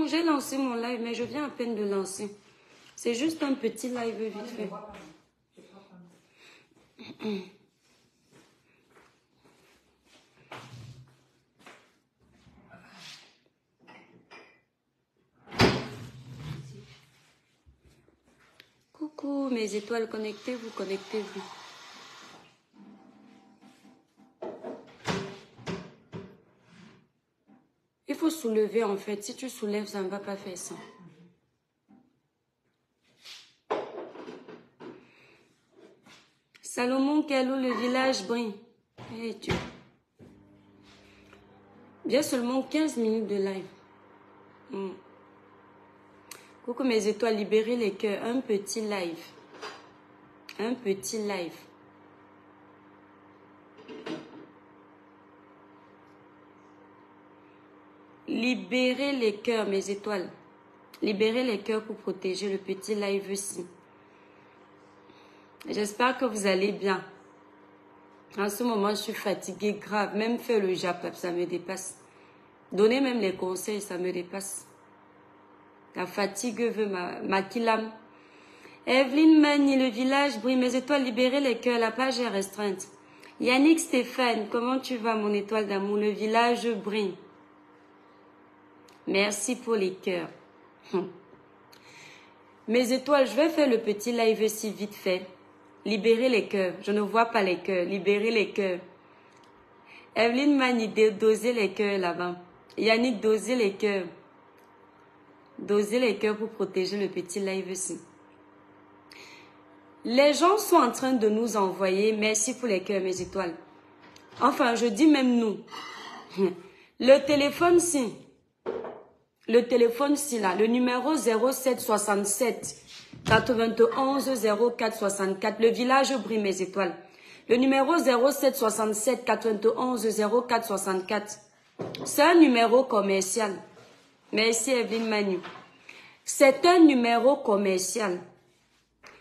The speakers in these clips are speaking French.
J'ai lancé mon live, mais je viens à peine de lancer. C'est juste un petit live vite fait. Coucou mes étoiles, connectez-vous, connectez-vous. Il faut soulever en fait. Si tu soulèves, ça ne va pas faire ça. Salomon, Kello, le village brille. Eh Dieu. Bien seulement 15 minutes de live. Coucou mes étoiles, libérez les cœurs. Un petit live. Un petit live. Libérez les cœurs, mes étoiles. Libérez les cœurs pour protéger le petit live aussi. J'espère que vous allez bien. En ce moment, je suis fatiguée grave. Même faire le Japap, ça me dépasse. Donner même les conseils, ça me dépasse. La fatigue veut m'aquilame. Evelyne Mani, le village brille. Mes étoiles, libérez les cœurs. La page est restreinte. Yannick Stéphane, comment tu vas, mon étoile d'amour? Le village brille. Merci pour les cœurs. Mes étoiles, je vais faire le petit live aussi vite fait. Libérez les cœurs. Je ne vois pas les cœurs. Libérez les cœurs. Evelyne Mani, dosez les cœurs là-bas. Yannick, dosez les cœurs. Dosez les cœurs pour protéger le petit live aussi. Les gens sont en train de nous envoyer. Merci pour les cœurs, mes étoiles. Enfin, je dis même nous. Le téléphone, le téléphone, là, le numéro 0767 91 04 64. Le village brille, mes étoiles. Le numéro 0767 91 04 64. C'est un numéro commercial. Merci Evelyne Manu. C'est un numéro commercial.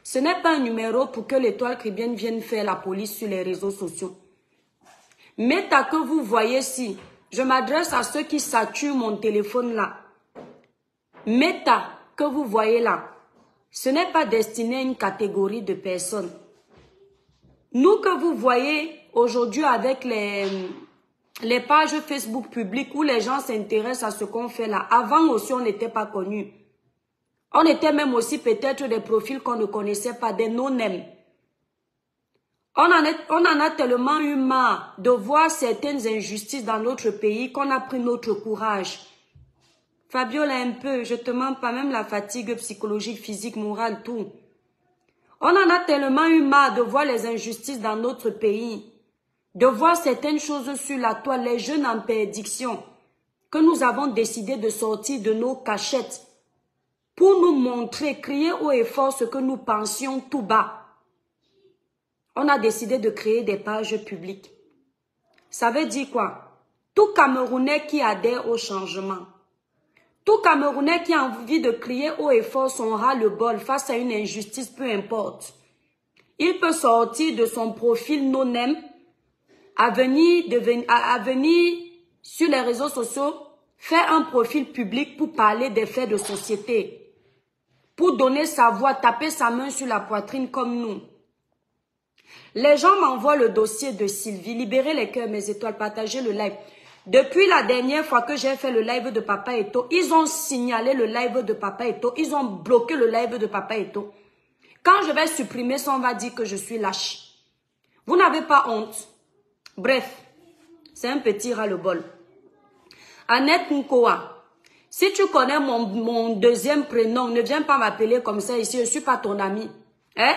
Ce n'est pas un numéro pour que l'étoile chrétienne vienne faire la police sur les réseaux sociaux. Méta que vous voyez ici, je m'adresse à ceux qui saturent mon téléphone là. Méta que vous voyez là, ce n'est pas destiné à une catégorie de personnes. Nous que vous voyez aujourd'hui avec les pages Facebook publiques où les gens s'intéressent à ce qu'on fait là. Avant aussi, on n'était pas connus. On était même aussi peut-être des profils qu'on ne connaissait pas, des no-names. On en a tellement eu marre de voir certaines injustices dans notre pays qu'on a pris notre courage. Fabiola, un peu, je te mens pas, même la fatigue psychologique, physique, morale, tout. On en a tellement eu marre de voir les injustices dans notre pays, de voir certaines choses sur la toile, les jeunes en perdition, que nous avons décidé de sortir de nos cachettes pour nous montrer, crier haut et fort ce que nous pensions tout bas. On a décidé de créer des pages publiques. Ça veut dire quoi? Tout Camerounais qui adhère au changement, tout Camerounais qui a envie de crier haut et fort son ras-le-bol face à une injustice, peu importe. Il peut sortir de son profil no-name à venir sur les réseaux sociaux, faire un profil public pour parler des faits de société, pour donner sa voix, taper sa main sur la poitrine comme nous. Les gens m'envoient le dossier de Sylvie. Libérez les cœurs, mes étoiles, partagez le live. Depuis la dernière fois que j'ai fait le live de Papa Eto, ils ont signalé le live de Papa Eto. Ils ont bloqué le live de Papa Eto. Quand je vais supprimer ça, on va dire que je suis lâche. Vous n'avez pas honte. Bref, c'est un petit ras-le-bol. Annette Nkoa, si tu connais mon deuxième prénom, ne viens pas m'appeler comme ça ici. Je ne suis pas ton ami. Hein?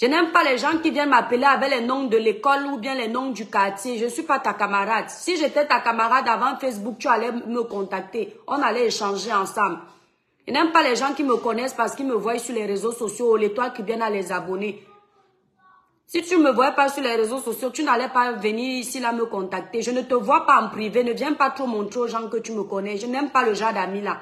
Je n'aime pas les gens qui viennent m'appeler avec les noms de l'école ou bien les noms du quartier. Je ne suis pas ta camarade. Si j'étais ta camarade avant Facebook, tu allais me contacter. On allait échanger ensemble. Je n'aime pas les gens qui me connaissent parce qu'ils me voient sur les réseaux sociaux ou l'étoile qui viennent à les abonner. Si tu ne me vois pas sur les réseaux sociaux, tu n'allais pas venir ici là me contacter. Je ne te vois pas en privé. Ne viens pas trop montrer aux gens que tu me connais. Je n'aime pas le genre d'amis là.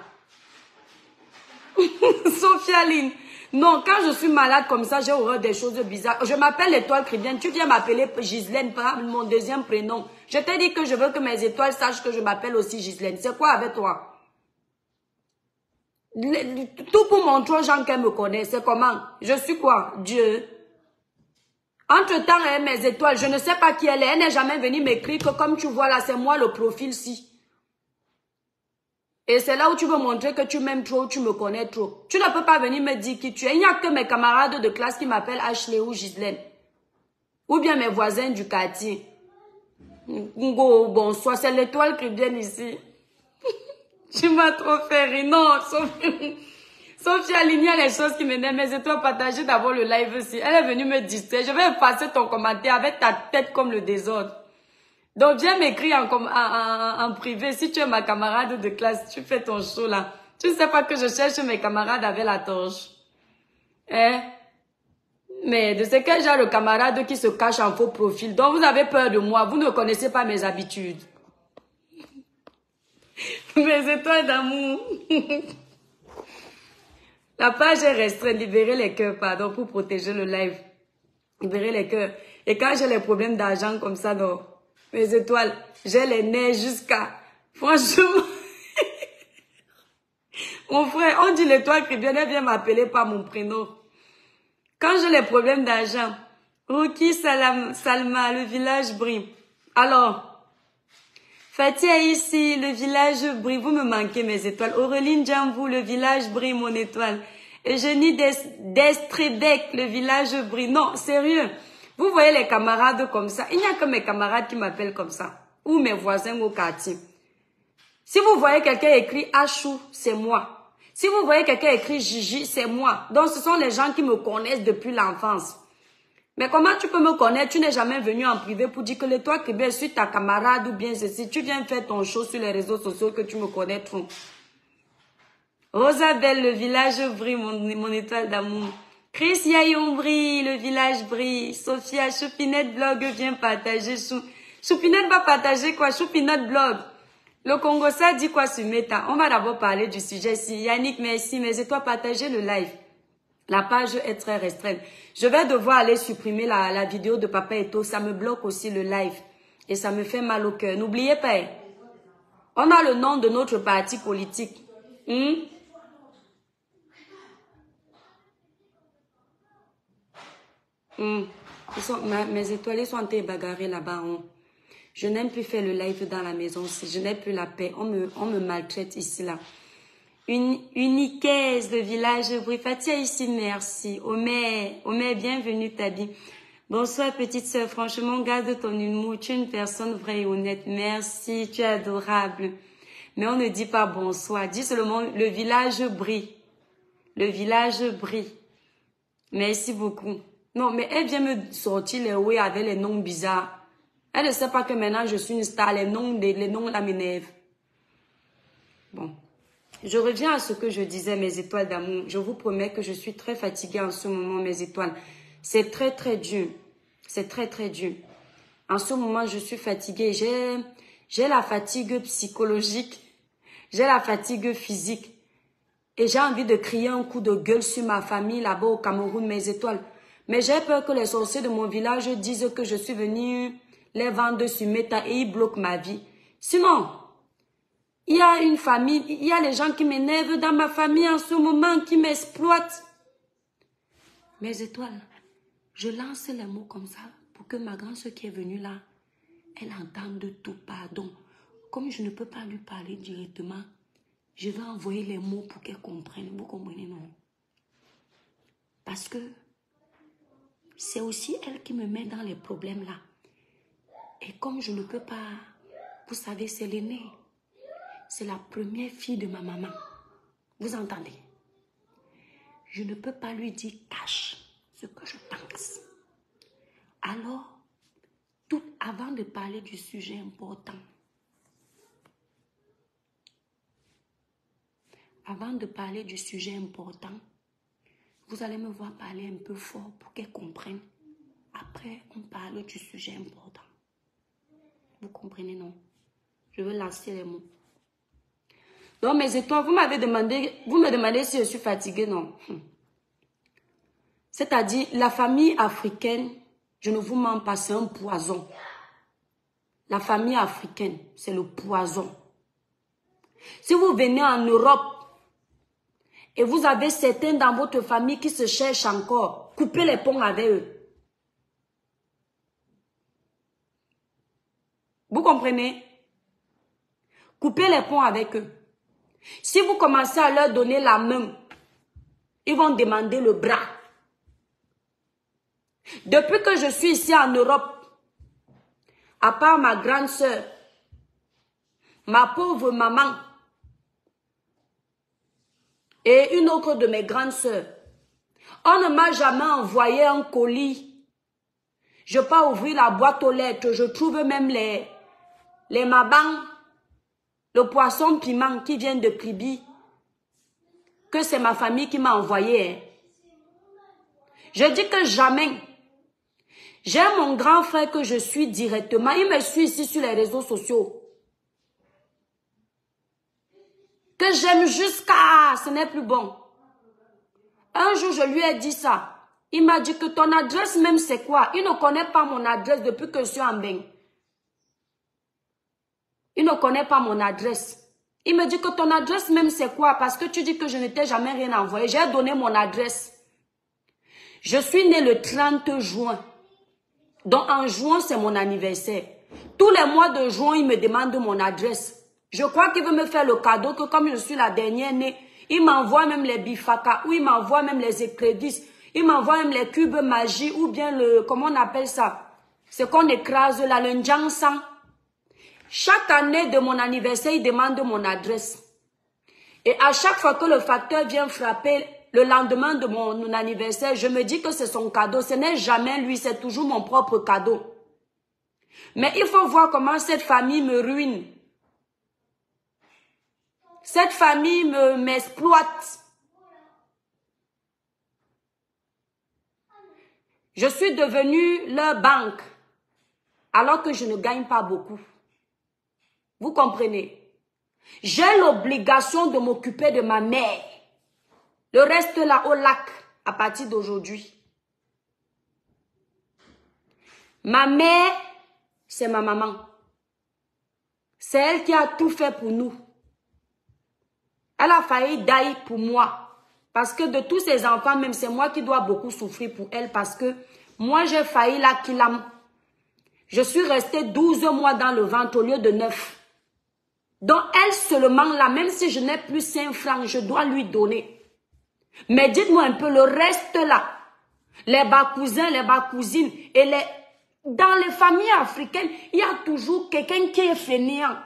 Sophia Lynn. Non, quand je suis malade comme ça, j'ai horreur des choses bizarres. Je m'appelle l'étoile chrétienne. Tu viens m'appeler Gislaine, par mon deuxième prénom. Je t'ai dit que je veux que mes étoiles sachent que je m'appelle aussi Gislaine. C'est quoi avec toi? Tout pour montrer aux gens qu'elle me connaît. C'est comment? Je suis quoi? Dieu. Entre-temps, mes étoiles, je ne sais pas qui elle est. Elle n'est jamais venue m'écrire que comme tu vois là, c'est moi le profil-ci. Et c'est là où tu veux montrer que tu m'aimes trop, tu me connais trop. Tu ne peux pas venir me dire qui tu es. Il n'y a que mes camarades de classe qui m'appellent Ashley ou Gislaine. Ou bien mes voisins du quartier. Ngo, bonsoir, c'est l'étoile chrétienne ici. Tu m'as trop fait rire. Non, Sophie aligne les choses qui m'énervent. Mais c'est toi partager d'abord le live aussi. Elle est venue me distraire. Je vais passer ton commentaire avec ta tête comme le désordre. Donc viens m'écrire en privé. Si tu es ma camarade de classe, tu fais ton show là. Tu ne sais pas que je cherche mes camarades avec la torche. Hein? Mais de ce quel genre de camarade qui se cache en faux profil. Donc vous avez peur de moi. Vous ne connaissez pas mes habitudes. Mes étoiles d'amour. La page est restreinte. Libérer les cœurs, pardon, pour protéger le live. Libérer les cœurs. Et quand j'ai les problèmes d'argent comme ça, donc, mes étoiles, j'ai les nerfs jusqu'à... Franchement... Mon frère, on dit l'étoile chrétienne, elle vient m'appeler par mon prénom. Quand j'ai les problèmes d'argent, Ruki Salma, le village brille. Alors, Fatia ici, le village brille. Vous me manquez mes étoiles. Aureline Djambou, le village brille, mon étoile. Eugénie Destrebec, le village brille. Non, sérieux. Vous voyez les camarades comme ça. Il n'y a que mes camarades qui m'appellent comme ça. Ou mes voisins au quartier. Si vous voyez quelqu'un écrit Achou, c'est moi. Si vous voyez quelqu'un écrit Gigi, c'est moi. Donc ce sont les gens qui me connaissent depuis l'enfance. Mais comment tu peux me connaître? Tu n'es jamais venu en privé pour dire que l'étoile chrétienne, je suis ta camarade ou bien ceci. Tu viens faire ton show sur les réseaux sociaux que tu me connais trop. Rosabelle, le village brille, mon étoile d'amour. Chris Yayon brille, le village brille. Sophia, Choupinette Blog vient partager. Choupinette va partager quoi? Choupinette Blog. Le Congo, ça dit quoi sur Meta? On va d'abord parler du sujet. Si Yannick, merci, mais c'est toi partager le live. La page est très restreinte. Je vais devoir aller supprimer la vidéo de Papa Eto. Ça me bloque aussi le live. Et ça me fait mal au cœur. N'oubliez pas, on a le nom de notre parti politique. Mes étoiles sont en train de bagarrer là-bas. Je n'aime plus faire le live dans la maison. Je n'ai plus la paix. On me maltraite ici, là. Uniquaise, le village bruit. Fatia ici, merci. Omer, bienvenue, Tabi. Bonsoir, petite sœur. Franchement, garde ton humour. Tu es une personne vraie et honnête. Merci, tu es adorable. Mais on ne dit pas bonsoir. Dis seulement, le village brille. Le village brille. Merci beaucoup. Non, mais elle vient me sortir les oui avec les noms bizarres. Elle ne sait pas que maintenant je suis une star. Les noms là m'énervent. Bon. Je reviens à ce que je disais, mes étoiles d'amour. Je vous promets que je suis très fatiguée en ce moment, mes étoiles. C'est très, très dur. C'est très, très dur. En ce moment, je suis fatiguée. J'ai la fatigue psychologique. J'ai la fatigue physique. Et j'ai envie de crier un coup de gueule sur ma famille là-bas au Cameroun, mes étoiles. Mais j'ai peur que les sorciers de mon village disent que je suis venue les vendre sur Meta et ils bloquent ma vie. Sinon, il y a une famille, il y a les gens qui m'énervent dans ma famille en ce moment, qui m'exploitent. Mes étoiles, je lance les mots comme ça pour que ma grande sœur qui est venue là, elle entende tout, pardon. Comme je ne peux pas lui parler directement, je vais envoyer les mots pour qu'elle comprenne. Vous comprenez, non? Parce que c'est aussi elle qui me met dans les problèmes là. Et comme je ne peux pas, vous savez, c'est l'aînée. C'est la première fille de ma maman. Vous entendez? Je ne peux pas lui dire cache ce que je pense. Alors, tout avant de parler du sujet important, vous allez me voir parler un peu fort pour qu'elle comprenne. Après, on parle du sujet important. Vous comprenez, non? Je veux lancer les mots. Donc, mes étoiles, vous me demandez si je suis fatiguée, non? C'est-à-dire, la famille africaine, je ne vous mens pas, c'est un poison. La famille africaine, c'est le poison. Si vous venez en Europe et vous avez certains dans votre famille qui se cherchent encore, coupez les ponts avec eux. Vous comprenez? Coupez les ponts avec eux. Si vous commencez à leur donner la main, ils vont demander le bras. Depuis que je suis ici en Europe, à part ma grande sœur, ma pauvre maman et une autre de mes grandes sœurs, on ne m'a jamais envoyé un colis. Je peux ouvrir la boîte aux lettres, je trouve même les mabans, le poisson piment qui vient de Kribi, que c'est ma famille qui m'a envoyé. Hein. Je dis que jamais. J'ai mon grand frère que je suis directement. Il me suit ici sur les réseaux sociaux. Que j'aime jusqu'à... Ce n'est plus bon. Un jour, je lui ai dit ça. Il m'a dit que ton adresse même, c'est quoi? Il ne connaît pas mon adresse depuis que je suis en bain. Il ne connaît pas mon adresse. Il me dit que ton adresse même, c'est quoi? Parce que tu dis que je ne t'ai jamais rien envoyé. J'ai donné mon adresse. Je suis née le 30 juin. Donc, en juin, c'est mon anniversaire. Tous les mois de juin, il me demande mon adresse. Je crois qu'il veut me faire le cadeau que comme je suis la dernière née, il m'envoie même les bifaka, ou il m'envoie même les écrédits, il m'envoie même les cubes magie, ou bien le, comment on appelle ça? C'est qu'on écrase là, le njangsan. Chaque année de mon anniversaire, il demande mon adresse. Et à chaque fois que le facteur vient frapper, le lendemain de mon anniversaire, je me dis que c'est son cadeau. Ce n'est jamais lui, c'est toujours mon propre cadeau. Mais il faut voir comment cette famille me ruine. Cette famille m'exploite. Je suis devenue leur banque, alors que je ne gagne pas beaucoup. Vous comprenez? J'ai l'obligation de m'occuper de ma mère. Le reste là au lac à partir d'aujourd'hui. Ma mère, c'est ma maman. C'est elle qui a tout fait pour nous. Elle a failli d'ailleurs pour moi. Parce que de tous ses enfants, même c'est moi qui dois beaucoup souffrir pour elle. Parce que moi j'ai failli la Kilam. Je suis restée 12 mois dans le ventre au lieu de 9. Donc elle seulement là, même si je n'ai plus 5 francs, je dois lui donner. Mais dites-moi un peu, le reste là, les bas-cousins, les bas-cousines, et dans les familles africaines, il y a toujours quelqu'un qui est fainéant.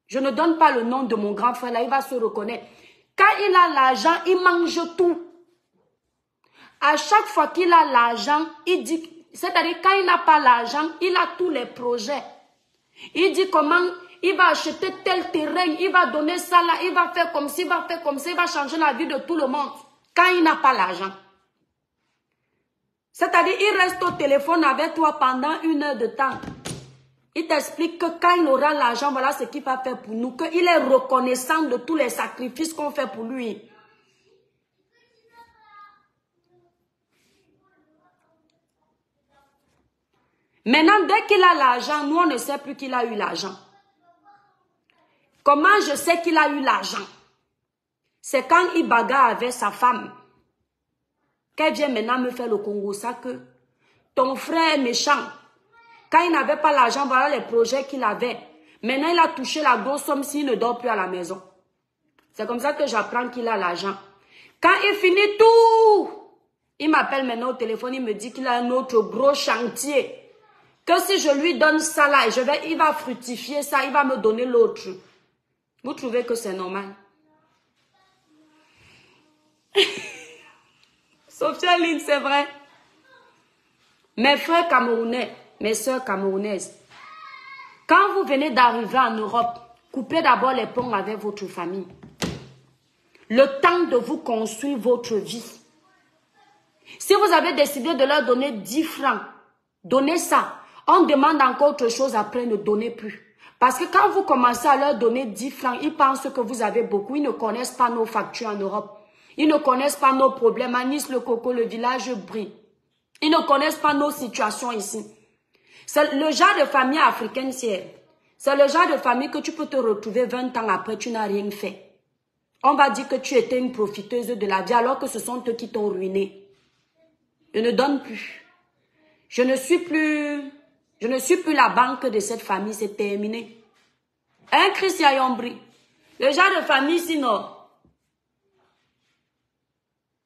Je ne donne pas le nom de mon grand frère là, il va se reconnaître. Quand il a l'argent, il mange tout. À chaque fois qu'il a l'argent, il dit, c'est-à-dire quand il n'a pas l'argent, il a tous les projets. Il dit comment il va acheter tel terrain, il va donner ça là, il va faire comme ça, il va faire comme ça, il va changer la vie de tout le monde. Quand il n'a pas l'argent. C'est-à-dire, il reste au téléphone avec toi pendant 1 heure de temps. Il t'explique que quand il aura l'argent, voilà ce qu'il va faire pour nous. Qu'il est reconnaissant de tous les sacrifices qu'on fait pour lui. Maintenant, dès qu'il a l'argent, nous on ne sait plus qu'il a eu l'argent. Comment je sais qu'il a eu l'argent? C'est quand il bagarre avec sa femme. Qu'elle vient maintenant me faire le Congo, ça que ton frère est méchant. Quand il n'avait pas l'argent, voilà les projets qu'il avait. Maintenant, il a touché la grosse somme s'il ne dort plus à la maison. C'est comme ça que j'apprends qu'il a l'argent. Quand il finit tout, il m'appelle maintenant au téléphone, il me dit qu'il a un autre gros chantier. Que si je lui donne ça là, il va fructifier ça, il va me donner l'autre. Vous trouvez que c'est normal? Sophia Lynn, c'est vrai. Mes frères camerounais, mes soeurs camerounaises, quand vous venez d'arriver en Europe, coupez d'abord les ponts avec votre famille. Le temps de vous construire votre vie. Si vous avez décidé de leur donner 10 francs, donnez ça. On demande encore autre chose après, ne donnez plus. Parce que quand vous commencez à leur donner 10 francs, ils pensent que vous avez beaucoup. Ils ne connaissent pas nos factures en Europe. Ils ne connaissent pas nos problèmes. À Nice, le coco, le village brille. Ils ne connaissent pas nos situations ici. C'est le genre de famille africaine, c'est le genre de famille que tu peux te retrouver 20 ans après, tu n'as rien fait. On va dire que tu étais une profiteuse de la vie alors que ce sont eux qui t'ont ruiné. Je ne donne plus. Je ne suis plus la banque de cette famille, c'est terminé. Hein, Christian Yombri? Le genre de famille, sinon,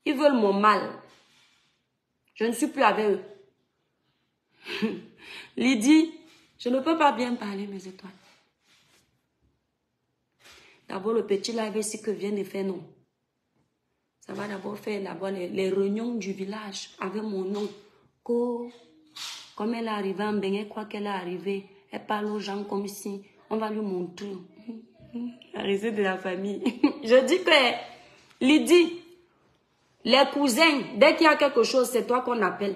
ils veulent mon mal. Je ne suis plus avec eux. Lydie, je ne peux pas bien parler, mes étoiles. D'abord, le petit là, avec ce que vient de faire, non. Ça va d'abord faire les réunions du village avec mon nom. Comme elle est arrivée en Bénin, quoi qu'elle est arrivée, elle parle aux gens comme si on va lui montrer. La raison de la famille. Je dis que, Lydie, les cousins, dès qu'il y a quelque chose, c'est toi qu'on appelle.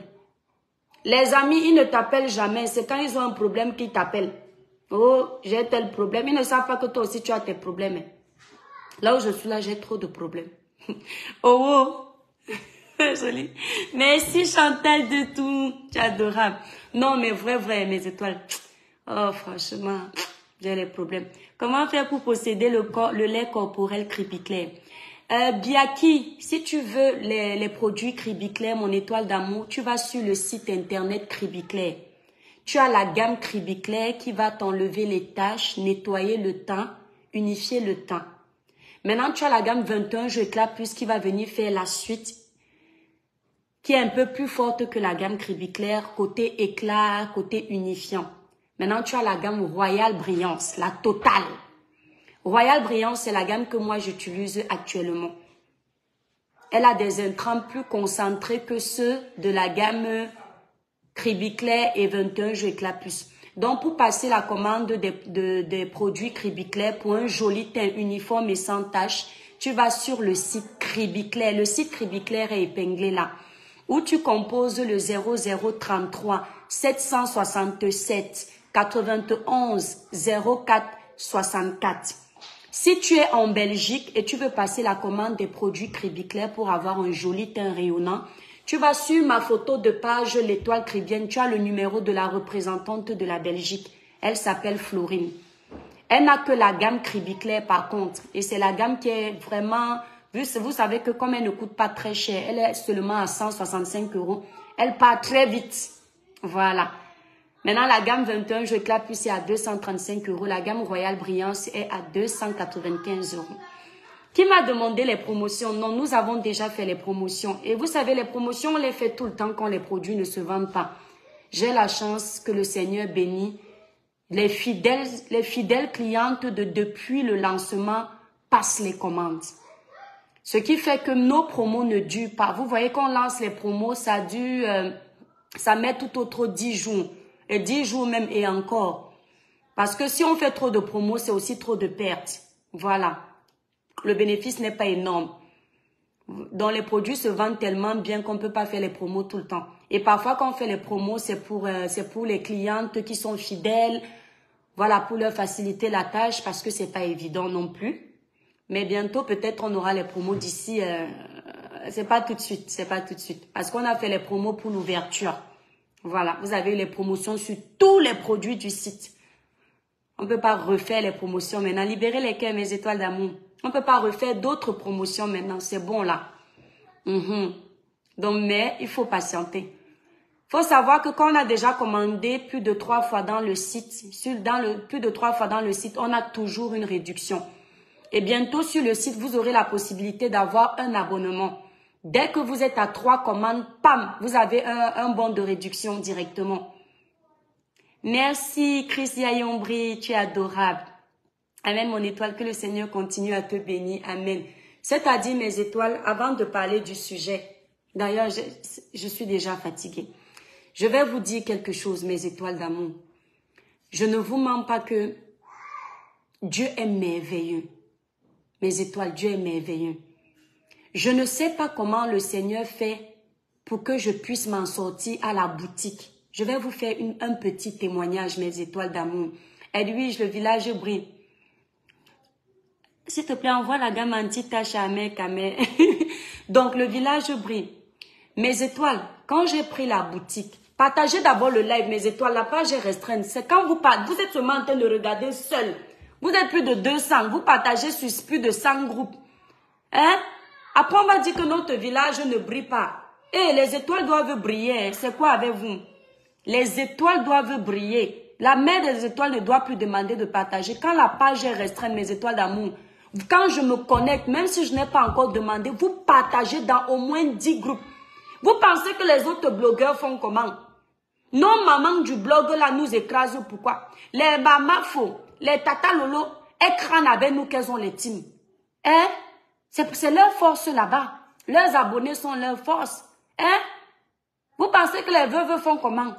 Les amis, ils ne t'appellent jamais. C'est quand ils ont un problème qu'ils t'appellent. Oh, j'ai tel problème. Ils ne savent pas que toi aussi tu as tes problèmes. Là où je suis là, j'ai trop de problèmes. Oh, oh. Jolie. Merci Chantal de tout. Tu es adorable. Non, mais vrai, mes étoiles. Oh, franchement, j'ai les problèmes. Comment faire pour posséder le lait corporel Cribiclair? Biaki, si tu veux les produits Cribiclair, mon étoile d'amour, tu vas sur le site internet Cribiclair. Tu as la gamme Cribiclair qui va t'enlever les taches, nettoyer le teint, unifier le teint. Maintenant, tu as la gamme 21 Jeux Éclat Plus qui va venir faire la suite, qui est un peu plus forte que la gamme Cribiclair, côté éclat, côté unifiant. Maintenant, tu as la gamme Royal Brillance, la totale. Royal Brillance, c'est la gamme que moi j'utilise actuellement. Elle a des intrants plus concentrés que ceux de la gamme Cribiclair et 21 Jeux Éclat Plus. Donc, pour passer la commande des produits Cribiclair pour un joli teint uniforme et sans tache, tu vas sur le site Cribiclair. Le site Cribiclair est épinglé là, où tu composes le 0033 767 91 04 64. Si tu es en Belgique et tu veux passer la commande des produits Cribiclair pour avoir un joli teint rayonnant, tu vas sur ma photo de page l'étoile cribienne, tu as le numéro de la représentante de la Belgique. Elle s'appelle Florine. Elle n'a que la gamme Cribiclair par contre. Et c'est la gamme qui est vraiment... Vous savez que comme elle ne coûte pas très cher, elle est seulement à 165 €. Elle part très vite. Voilà. Maintenant, la gamme 21 Jeux Éclat Plus est à 235 €. La gamme Royal Brillance est à 295 €. Qui m'a demandé les promotions? Non, nous avons déjà fait les promotions. Et vous savez, les promotions, on les fait tout le temps quand les produits ne se vendent pas. J'ai la chance que le Seigneur bénit. Les fidèles clientes depuis le lancement passent les commandes. Ce qui fait que nos promos ne durent pas. Vous voyez qu'on lance les promos, ça dure, ça met tout autre 10 jours. Et 10 jours même et encore. Parce que si on fait trop de promos, c'est aussi trop de pertes. Voilà. Le bénéfice n'est pas énorme. Donc les produits se vendent tellement bien qu'on ne peut pas faire les promos tout le temps. Et parfois quand on fait les promos, c'est pour les clientes qui sont fidèles. Voilà, pour leur faciliter la tâche parce que c'est pas évident non plus. Mais bientôt peut-être on aura les promos d'ici. C'est pas tout de suite, c'est pas tout de suite. Parce qu'on a fait les promos pour l'ouverture. Voilà, vous avez les promotions sur tous les produits du site. On ne peut pas refaire les promotions maintenant. Libérez les cœurs, mes étoiles d'amour. On ne peut pas refaire d'autres promotions maintenant. C'est bon là. Donc, mais il faut patienter. Il faut savoir que quand on a déjà commandé plus de 3 fois dans le site, plus de 3 fois dans le site, on a toujours une réduction. Et bientôt sur le site, vous aurez la possibilité d'avoir un abonnement. Dès que vous êtes à 3 commandes, pam, vous avez un bon de réduction directement. Merci, Chris Yayombri, tu es adorable. Amen, mon étoile, que le Seigneur continue à te bénir. Amen. C'est-à-dire, mes étoiles, avant de parler du sujet, d'ailleurs, je suis déjà fatiguée. Je vais vous dire quelque chose, mes étoiles d'amour. Je ne vous mens pas que Dieu est merveilleux. Mes étoiles, Dieu est merveilleux. Je ne sais pas comment le Seigneur fait pour que je puisse m'en sortir à la boutique. Je vais vous faire un petit témoignage, mes étoiles d'amour. Edwige, le village brille. S'il te plaît, envoie la gamme anti-tache à mec, à mec. Donc, le village brille. Mes étoiles, quand j'ai pris la boutique, partagez d'abord le live, mes étoiles, la page est restreinte. C'est quand vous êtes seulement en train de regarder seul. Vous êtes plus de 200, vous partagez sur plus de 100 groupes. Hein? Après, on va dire que notre village ne brille pas. Et les étoiles doivent briller. C'est quoi avec vous? Les étoiles doivent briller. La mère des étoiles ne doit plus demander de partager. Quand la page est restreinte, mes étoiles d'amour, quand je me connecte, même si je n'ai pas encore demandé, vous partagez dans au moins 10 groupes. Vous pensez que les autres blogueurs font comment? Nos mamans du blog là nous écrasent. Pourquoi? Les mamas faux, les tata lolo écrasent avec nous qu'elles ont les teams. Hein? C'est leur force là-bas. Leurs abonnés sont leur force. Hein? Vous pensez que les veuves font comment?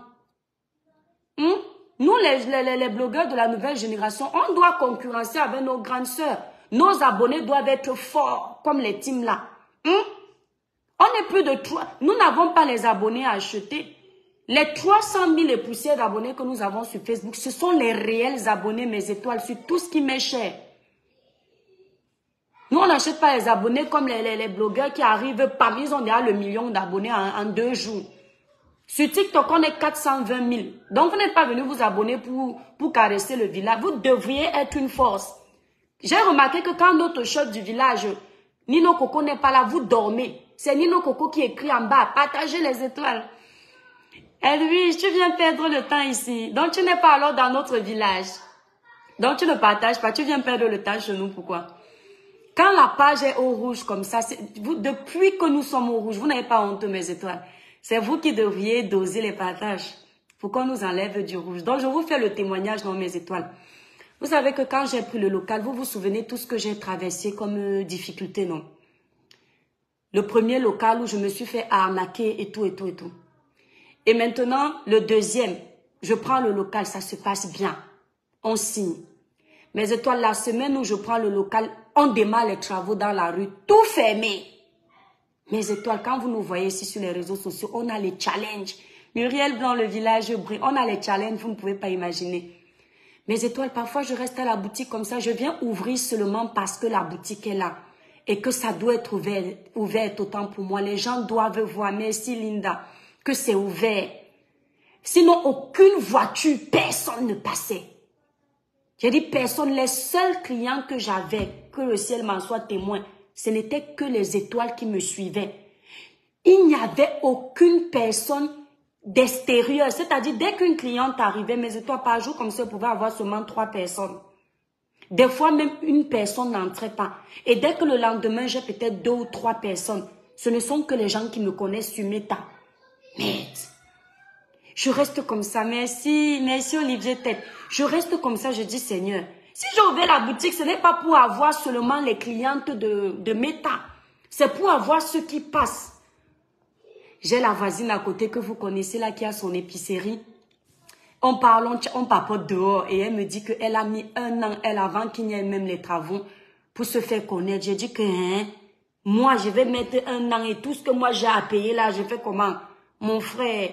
Nous, les blogueurs de la nouvelle génération, on doit concurrencer avec nos grandes sœurs. Nos abonnés doivent être forts, comme les teams là. On n'est plus de 3. Nous n'avons pas les abonnés à acheter. Les 300 000 et poussières d'abonnés que nous avons sur Facebook, ce sont les réels abonnés, mes étoiles, sur tout ce qui m'est cher. Nous, on n'achète pas les abonnés comme les blogueurs qui arrivent, parmi ils ont déjà le million d'abonnés en 2 jours. Sur TikTok, on est 420 000. Donc, vous n'êtes pas venu vous abonner pour caresser le village. Vous devriez être une force. J'ai remarqué que quand notre chef du village, Nino Coco n'est pas là, vous dormez. C'est Nino Coco qui écrit en bas, partagez les étoiles. Edwige, tu viens perdre le temps ici. Donc, tu n'es pas alors dans notre village. Donc, tu ne partages pas, tu viens perdre le temps chez nous. Pourquoi? Quand la page est au rouge comme ça, depuis que nous sommes au rouge, vous n'avez pas honte, mes étoiles. C'est vous qui devriez doser les partages pour qu'on nous enlève du rouge. Donc, je vous fais le témoignage dans mes étoiles. Vous savez que quand j'ai pris le local, vous vous souvenez tout ce que j'ai traversé comme difficulté, non? Le premier local où je me suis fait arnaquer et tout, et tout, et tout. Et maintenant, le deuxième, je prends le local, ça se passe bien. On signe. Mes étoiles, la semaine où je prends le local, on démarre les travaux dans la rue, tout fermé. Mes étoiles, quand vous nous voyez ici sur les réseaux sociaux, on a les challenges. Muriel Blanc, le village brille, on a les challenges, vous ne pouvez pas imaginer. Mes étoiles, parfois je reste à la boutique comme ça, je viens ouvrir seulement parce que la boutique est là. Et que ça doit être ouvert autant pour moi. Les gens doivent voir, merci Linda, que c'est ouvert. Sinon, aucune voiture, personne ne passait. J'ai dit personne, les seuls clients que j'avais, que le ciel m'en soit témoin, ce n'était que les étoiles qui me suivaient. Il n'y avait aucune personne d'extérieur. C'est-à-dire, dès qu'une cliente arrivait, mes étoiles par jour, comme ça, on pouvait avoir seulement 3 personnes. Des fois, même une personne n'entrait pas. Et dès que le lendemain, j'ai peut-être 2 ou 3 personnes. Ce ne sont que les gens qui me connaissent sur Meta. Merde. Je reste comme ça. Merci, merci Olivier Tête. Je reste comme ça, je dis Seigneur. Si j'ai ouvert la boutique, ce n'est pas pour avoir seulement les clientes de Meta. C'est pour avoir ceux qui passent. J'ai la voisine à côté que vous connaissez là qui a son épicerie. On papote dehors et elle me dit qu'elle a mis 1 an, elle, avant qu'il n'y ait même les travaux, pour se faire connaître. J'ai dit que moi, je vais mettre 1 an et tout ce que moi j'ai à payer là, je fais comment? Mon frère,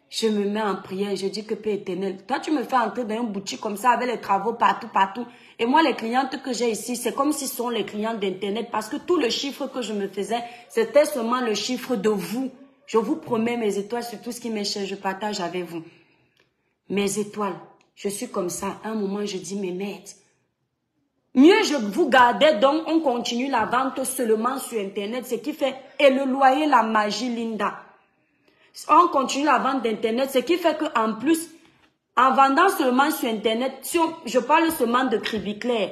je me mets en prière, je dis que Père éternel, toi tu me fais entrer dans une boutique comme ça avec les travaux partout, partout. Et moi, les clientes que j'ai ici, c'est comme si ce sont les clientes d'Internet parce que tout le chiffre que je me faisais, c'était seulement le chiffre de vous. Je vous promets mes étoiles sur tout ce qui m'est cher, je partage avec vous. Mes étoiles, je suis comme ça. À un moment, je dis, mais merde. Mieux je vous gardais, donc on continue la vente seulement sur Internet, ce qui fait, et le loyer, la magie, Linda. On continue la vente d'Internet, ce qui fait qu'en plus, en vendant seulement sur Internet, si je parle seulement de Cribiclair,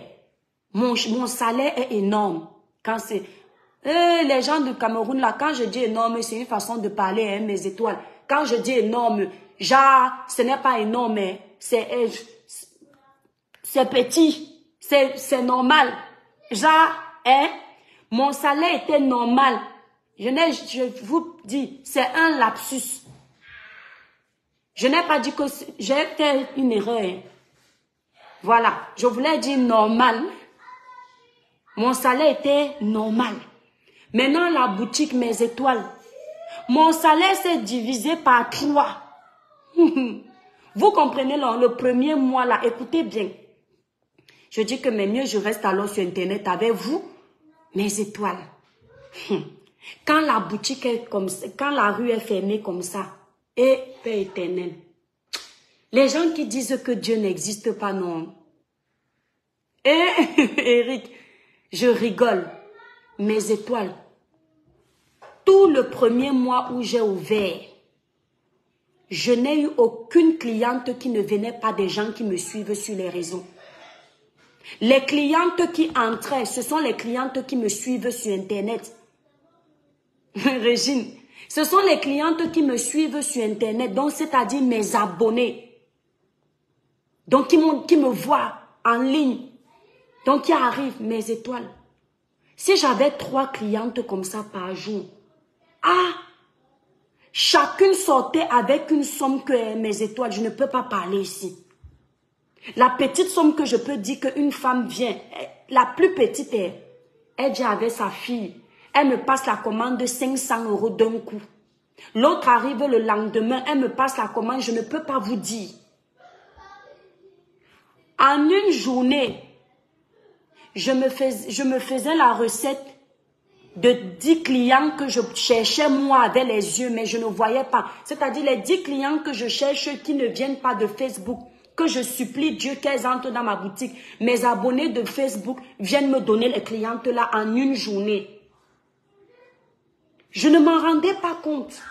mon salaire est énorme. Quand c'est... les gens du Cameroun, là, quand je dis énorme, c'est une façon de parler, hein, mes étoiles. Quand je dis énorme, genre, ce n'est pas énorme, c'est petit, c'est normal. Genre, mon salaire était normal. Je vous dis, c'est un lapsus. Je n'ai pas dit que j'ai fait une erreur. Hein. Voilà, je voulais dire normal. Mon salaire était normal. Maintenant, la boutique, mes étoiles. Mon salaire s'est divisé par 3. Vous comprenez, le premier mois là, écoutez bien. Je dis que mais mieux je reste alors sur Internet avec vous, mes étoiles. Quand la boutique est comme ça, quand la rue est fermée comme ça, et Père éternel, les gens qui disent que Dieu n'existe pas, non. Et Eric, je rigole. Mes étoiles. Tout le premier mois où j'ai ouvert, je n'ai eu aucune cliente qui ne venait pas des gens qui me suivent sur les réseaux. Les clientes qui entraient, ce sont les clientes qui me suivent sur Internet. Régine, ce sont les clientes qui me suivent sur Internet, donc c'est-à-dire mes abonnés. Donc qui me voient en ligne. Donc qui arrivent, mes étoiles. Si j'avais 3 clientes comme ça par jour, chacune sortait avec une somme que mes étoiles, je ne peux pas parler ici. La petite somme que je peux dire qu'une femme vient, la plus petite, elle vient avec sa fille. Elle me passe la commande de 500 € d'un coup. L'autre arrive le lendemain, elle me passe la commande, je ne peux pas vous dire. En une journée, je me faisais la recette de 10 clients que je cherchais moi avec les yeux, mais je ne voyais pas. C'est-à-dire les 10 clients que je cherche qui ne viennent pas de Facebook, que je supplie Dieu qu'elles entrent dans ma boutique. Mes abonnés de Facebook viennent me donner les clientes là en une journée. Je ne m'en rendais pas compte.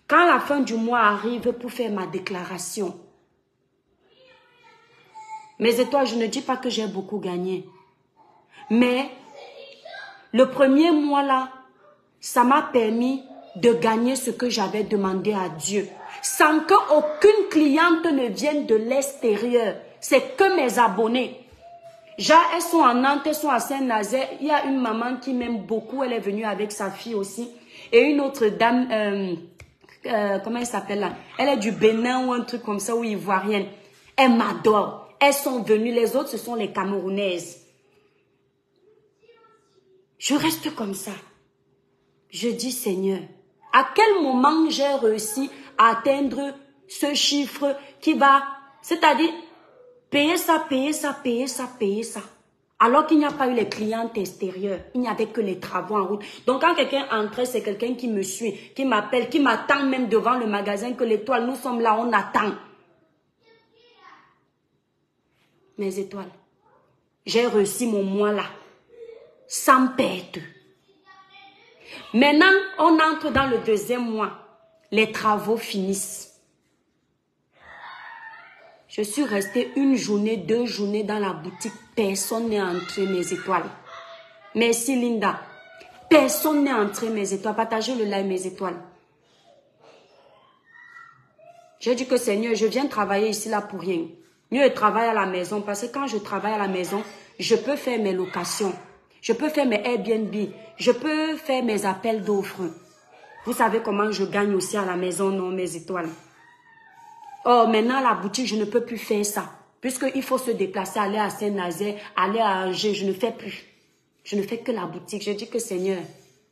Quand la fin du mois arrive pour faire ma déclaration, mes étoiles, je ne dis pas que j'ai beaucoup gagné. Mais le premier mois là, ça m'a permis de gagner ce que j'avais demandé à Dieu. Sans qu'aucune cliente ne vienne de l'extérieur. C'est que mes abonnés. Genre, elles sont en Nantes, elles sont à Saint-Nazaire. Il y a une maman qui m'aime beaucoup. Elle est venue avec sa fille aussi. Et une autre dame, comment elle s'appelle là? Elle est du Bénin ou un truc comme ça, ou ivoirienne. Elle m'adore. Elles sont venues. Les autres, ce sont les Camerounaises. Je reste comme ça. Je dis, Seigneur, à quel moment j'ai réussi à atteindre ce chiffre qui va, c'est-à-dire, payer ça, payer ça, payer ça, payer ça. Alors qu'il n'y a pas eu les clientes extérieures. Il n'y avait que les travaux en route. Donc, quand quelqu'un entrait, c'est quelqu'un qui me suit, qui m'appelle, qui m'attend même devant le magasin, que l'étoile, nous sommes là, on attend. Mes étoiles, j'ai réussi mon mois là, sans perte. Maintenant, on entre dans le deuxième mois. Les travaux finissent. Je suis restée 1 journée, 2 journées dans la boutique. Personne n'est entré, mes étoiles. Merci, Linda. Personne n'est entré, mes étoiles. Partagez le live, mes étoiles. J'ai dit que Seigneur, je viens travailler ici là pour rien. Mieux je travaille à la maison parce que quand je travaille à la maison, je peux faire mes locations. Je peux faire mes Airbnb. Je peux faire mes appels d'offres. Vous savez comment je gagne aussi à la maison, non, mes étoiles. Oh, maintenant, la boutique, je ne peux plus faire ça. Puisqu'il faut se déplacer, aller à Saint-Nazaire, aller à Angers, je ne fais plus. Je ne fais que la boutique. Je dis que Seigneur,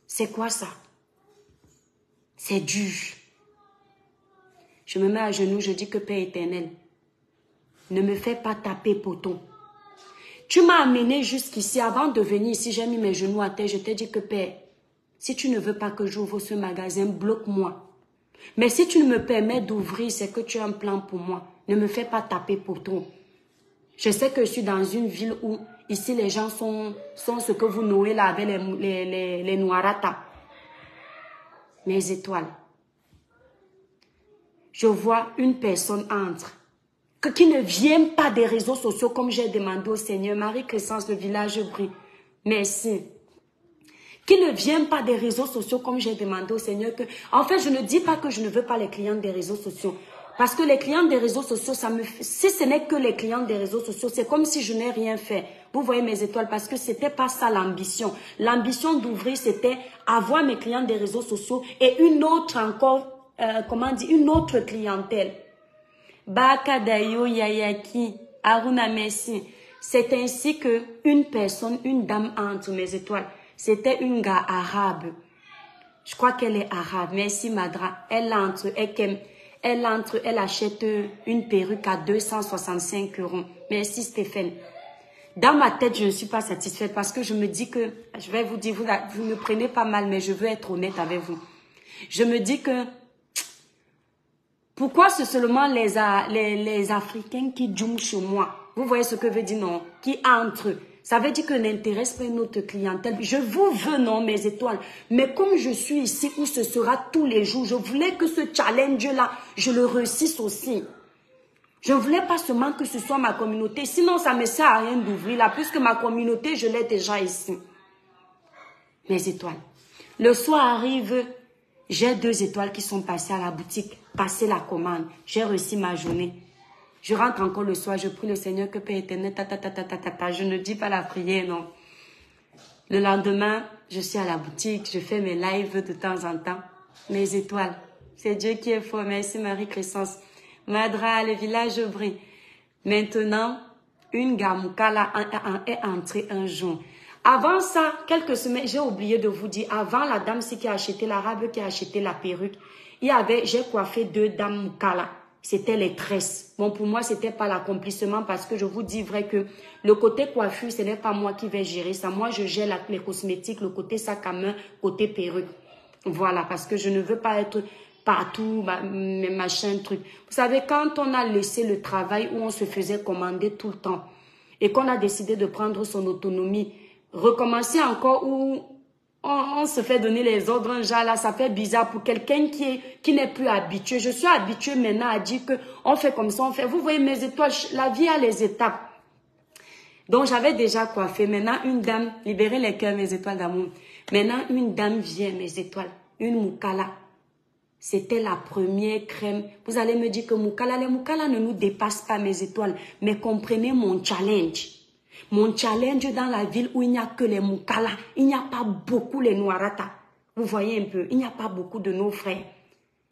c'est quoi ça? C'est dur. Je me mets à genoux, je dis que Père éternel, ne me fais pas taper poteau. Tu m'as amené jusqu'ici. Avant de venir ici, j'ai mis mes genoux à terre. Je t'ai dit que Père, si tu ne veux pas que j'ouvre ce magasin, bloque-moi. Mais si tu me permets d'ouvrir, c'est que tu as un plan pour moi. Ne me fais pas taper poteau. Je sais que je suis dans une ville où, ici, les gens sont ce que vous nouez là avec les noirata. Mes étoiles. Je vois une personne entre. Qui ne vient pas des réseaux sociaux comme j'ai demandé au Seigneur. Marie-Crescence, le village brille. Merci. Qui ne vient pas des réseaux sociaux comme j'ai demandé au Seigneur. En fait, je ne dis pas que je ne veux pas les clients des réseaux sociaux. Parce que les clients des réseaux sociaux, si ce n'est que les clients des réseaux sociaux, c'est comme si je n'ai rien fait. Vous voyez mes étoiles, parce que c'était pas ça l'ambition. L'ambition d'ouvrir, c'était avoir mes clients des réseaux sociaux et une autre encore, une autre clientèle. Bakadayo Yayaki, Aruna Messi. C'est ainsi que une personne, une dame entre mes étoiles. C'était une gars arabe. Je crois qu'elle est arabe. Merci Madra. Elle entre, elle achète une perruque à 265 €. Merci Stéphane. Dans ma tête, je ne suis pas satisfaite parce que je me dis que, je vais vous dire, vous me prenez pas mal, mais je veux être honnête avec vous. Je me dis que, pourquoi c'est seulement les Africains qui jouent chez moi? Vous voyez ce que veut dire non? Qui entrent. Ça veut dire que n'intéresse pas notre clientèle. Je vous veux, non, mes étoiles. Mais comme je suis ici où ce sera tous les jours, je voulais que ce challenge-là, je le réussisse aussi. Je ne voulais pas seulement que ce soit ma communauté. Sinon, ça ne me sert à rien d'ouvrir là. Puisque ma communauté, je l'ai déjà ici. Mes étoiles. Le soir arrive, j'ai 2 étoiles qui sont passées à la boutique. Passer la commande. J'ai réussi ma journée. Je rentre encore le soir. Je prie le Seigneur que Père éternel. Je ne dis pas la prière, non. Le lendemain, je suis à la boutique. Je fais mes lives de temps en temps. Mes étoiles. C'est Dieu qui est fort. Merci Marie-Crescence. Madra, le village brille. Maintenant, une Gamukala est entrée un jour. Avant ça, quelques semaines, j'ai oublié de vous dire, avant la dame qui a acheté l'arabe, qui a acheté la perruque, j'ai coiffé 2 dames Mukala. C'était les tresses. Bon, pour moi, c'était pas l'accomplissement parce que je vous dis vrai que le côté coiffure, ce n'est pas moi qui vais gérer ça. Moi, je gère les cosmétiques, le côté sac à main, côté perruque. Voilà, parce que je ne veux pas être partout, machin, truc. Vous savez, quand on a laissé le travail où on se faisait commander tout le temps et qu'on a décidé de prendre son autonomie, recommencer encore où on se fait donner les ordres, genre là, ça fait bizarre pour quelqu'un qui n'est plus habitué. Je suis habituée maintenant à dire que on fait comme ça, on fait. Vous voyez mes étoiles, la vie a les étapes. Donc j'avais déjà coiffé. Maintenant une dame, libérez les cœurs, mes étoiles d'amour. Maintenant une dame vient, mes étoiles, une Mukala. C'était la première crème. Vous allez me dire que Mukala, les Mukala ne nous dépassent pas, mes étoiles. Mais comprenez mon challenge. Mon challenge dans la ville où il n'y a que les Mukala. Il n'y a pas beaucoup les Noirata. Vous voyez un peu, il n'y a pas beaucoup de nos frères.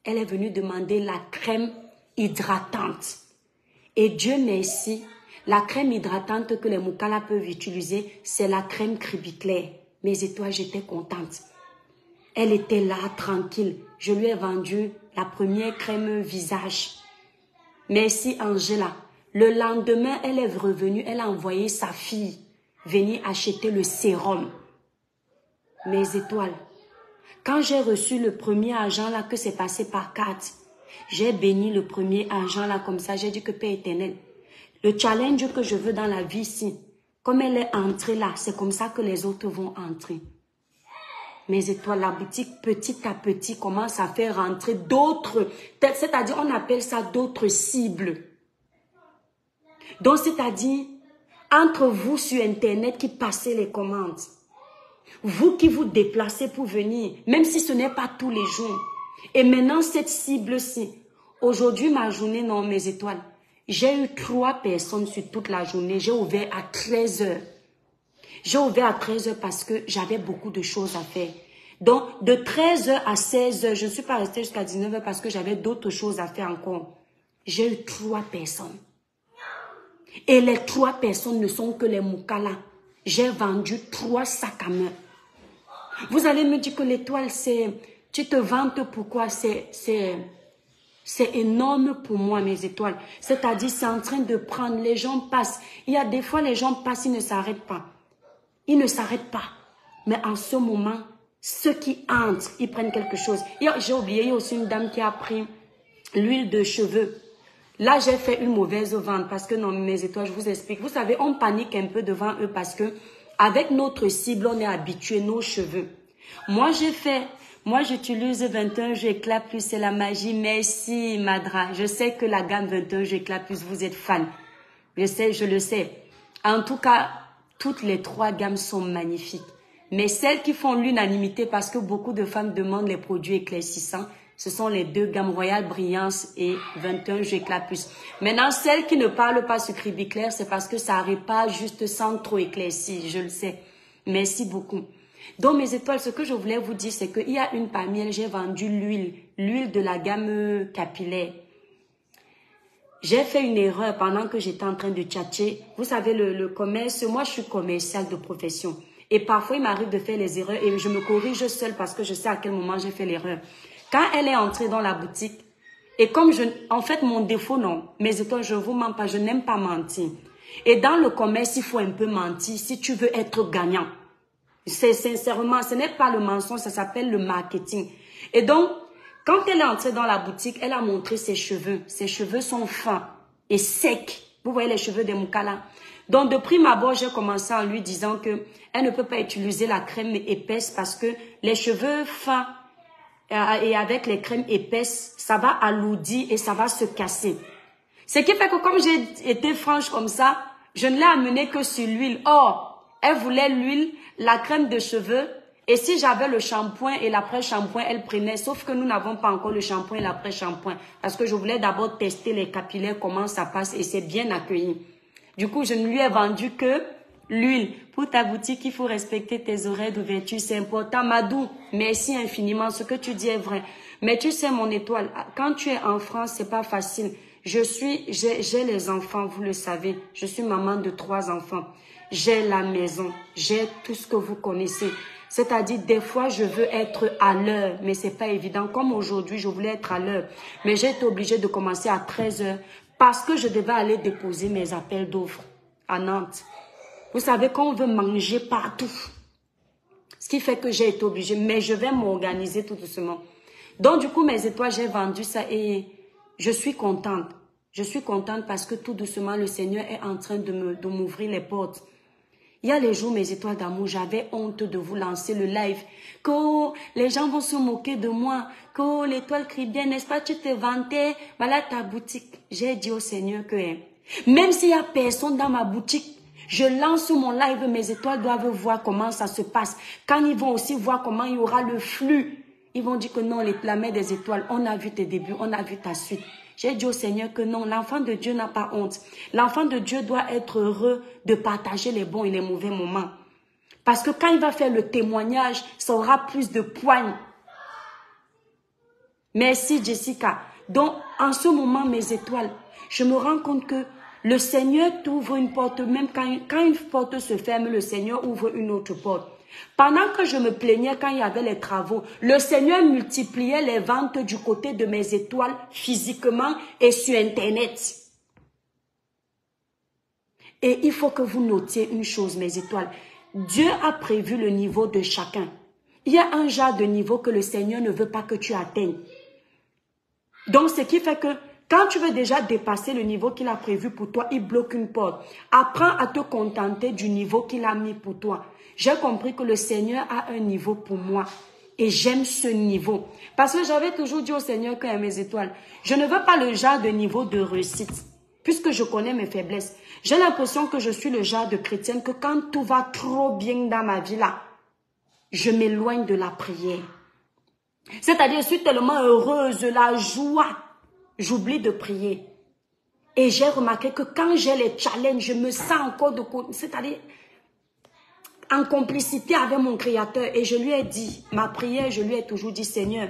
Elle est venue demander la crème hydratante. Et Dieu merci, la crème hydratante que les Mukala peuvent utiliser, c'est la crème Cribiclair. Mes étoiles, j'étais contente. Elle était là, tranquille. Je lui ai vendu la première crème visage. Merci Angela. Le lendemain, elle est revenue, elle a envoyé sa fille venir acheter le sérum. Mes étoiles. Quand j'ai reçu le premier argent là, que c'est passé par carte, j'ai béni le premier argent là comme ça. J'ai dit que Père éternel, le challenge que je veux dans la vie ici, comme elle est entrée là, c'est comme ça que les autres vont entrer. Mes étoiles, la boutique petit à petit commence à faire rentrer d'autres, c'est-à-dire on appelle ça d'autres cibles. Donc c'est-à-dire entre vous sur internet qui passez les commandes, vous qui vous déplacez pour venir, même si ce n'est pas tous les jours. Et maintenant cette cible-ci, aujourd'hui ma journée, non mes étoiles, j'ai eu 3 personnes sur toute la journée, j'ai ouvert à 13 h. J'ai ouvert à 13 h parce que j'avais beaucoup de choses à faire. Donc, de 13 h à 16 h, je ne suis pas restée jusqu'à 19 h parce que j'avais d'autres choses à faire encore. J'ai eu 3 personnes. Et les 3 personnes ne sont que les Mukala. J'ai vendu 3 sacs à main. Vous allez me dire que l'étoile, c'est... Tu te vantes pourquoi? C'est énorme pour moi, mes étoiles. C'est-à-dire, c'est en train de prendre. Les gens passent. Il y a des fois, les gens passent, ils ne s'arrêtent pas. Ils ne s'arrêtent pas. Mais en ce moment, ceux qui entrent, ils prennent quelque chose. J'ai oublié, il y a aussi une dame qui a pris l'huile de cheveux. Là, j'ai fait une mauvaise vente parce que, non, mes étoiles, je vous explique. Vous savez, on panique un peu devant eux parce que, avec notre cible, on est habitué, nos cheveux. Moi, j'utilise 21 Jeux Éclat Plus, c'est la magie. Merci, Madra. Je sais que la gamme 21 Jeux Éclat Plus, vous êtes fan. Je le sais. En tout cas, toutes les 3 gammes sont magnifiques. Mais celles qui font l'unanimité, parce que beaucoup de femmes demandent les produits éclaircissants, ce sont les 2 gammes Royale Brillance et 21 Jeux Éclat Plus. Maintenant, celles qui ne parlent pas sur Cribiclair, c'est parce que ça n'arrive pas juste sans trop éclairci, je le sais. Merci beaucoup. Donc, mes étoiles, ce que je voulais vous dire, c'est qu'il y a une parmi elles, j'ai vendu l'huile de la gamme capillaire. J'ai fait une erreur pendant que j'étais en train de tchatcher. Vous savez, le commerce, moi, je suis commerciale de profession. Et parfois, il m'arrive de faire les erreurs et je me corrige seule parce que je sais à quel moment j'ai fait l'erreur. Quand elle est entrée dans la boutique, et comme en fait, mon défaut, non, mes étoiles, je ne vous mens pas, je n'aime pas mentir. Et dans le commerce, il faut un peu mentir si tu veux être gagnant. C'est sincèrement, ce n'est pas le mensonge, ça s'appelle le marketing. Et donc, quand elle est entrée dans la boutique, elle a montré ses cheveux. Ses cheveux sont fins et secs. Vous voyez les cheveux des Moukala. Donc, de prime abord, j'ai commencé en lui disant que elle ne peut pas utiliser la crème épaisse parce que les cheveux fins et avec les crèmes épaisses, ça va alourdir et ça va se casser. Ce qui fait que comme j'ai été franche comme ça, je ne l'ai amené que sur l'huile. Or, elle voulait l'huile, la crème de cheveux. Et si j'avais le shampoing et l'après-shampoing, elle prenait. Sauf que nous n'avons pas encore le shampoing et l'après-shampoing. Parce que je voulais d'abord tester les capillaires, comment ça passe. Et c'est bien accueilli. Du coup, je ne lui ai vendu que l'huile. Pour ta boutique, il faut respecter tes horaires d'ouverture. C'est important. Madou, merci infiniment. Ce que tu dis est vrai. Mais tu sais, mon étoile, quand tu es en France, c'est pas facile. J'ai les enfants, vous le savez. Je suis maman de 3 enfants. J'ai la maison. J'ai tout ce que vous connaissez. C'est-à-dire, des fois, je veux être à l'heure, mais c'est pas évident. Comme aujourd'hui, je voulais être à l'heure. Mais j'ai été obligée de commencer à 13 h parce que je devais aller déposer mes appels d'offres à Nantes. Vous savez, quand on veut manger partout, ce qui fait que j'ai été obligée, mais je vais m'organiser tout doucement. Donc, du coup, mes étoiles, j'ai vendu ça et je suis contente. Je suis contente parce que tout doucement, le Seigneur est en train de m'ouvrir les portes. Il y a les jours, mes étoiles d'amour, j'avais honte de vous lancer le live. Que les gens vont se moquer de moi. Que l'étoile crie bien, n'est-ce pas, tu t'es vanté. Voilà ta boutique. J'ai dit au Seigneur que même s'il n'y a personne dans ma boutique, je lance mon live, mes étoiles doivent voir comment ça se passe. Quand ils vont aussi voir comment il y aura le flux, ils vont dire que non, la mère des étoiles, on a vu tes débuts, on a vu ta suite. J'ai dit au Seigneur que non, l'enfant de Dieu n'a pas honte. L'enfant de Dieu doit être heureux de partager les bons et les mauvais moments. Parce que quand il va faire le témoignage, ça aura plus de poigne. Merci Jessica. Donc, en ce moment, mes étoiles, je me rends compte que le Seigneur t'ouvre une porte, même quand une porte se ferme, le Seigneur ouvre une autre porte. Pendant que je me plaignais quand il y avait les travaux, le Seigneur multipliait les ventes du côté de mes étoiles physiquement et sur Internet. Et il faut que vous notiez une chose, mes étoiles. Dieu a prévu le niveau de chacun. Il y a un genre de niveau que le Seigneur ne veut pas que tu atteignes. Donc, ce qui fait que quand tu veux déjà dépasser le niveau qu'il a prévu pour toi, il bloque une porte. Apprends à te contenter du niveau qu'il a mis pour toi. J'ai compris que le Seigneur a un niveau pour moi. Et j'aime ce niveau. Parce que j'avais toujours dit au Seigneur que mes étoiles, je ne veux pas le genre de niveau de réussite. Puisque je connais mes faiblesses. J'ai l'impression que je suis le genre de chrétienne que quand tout va trop bien dans ma vie là, je m'éloigne de la prière. C'est-à-dire, je suis tellement heureuse, la joie. J'oublie de prier. Et j'ai remarqué que quand j'ai les challenges, je me sens encore c'est-à-dire en complicité avec mon Créateur. Et je lui ai dit, ma prière, je lui ai toujours dit, Seigneur,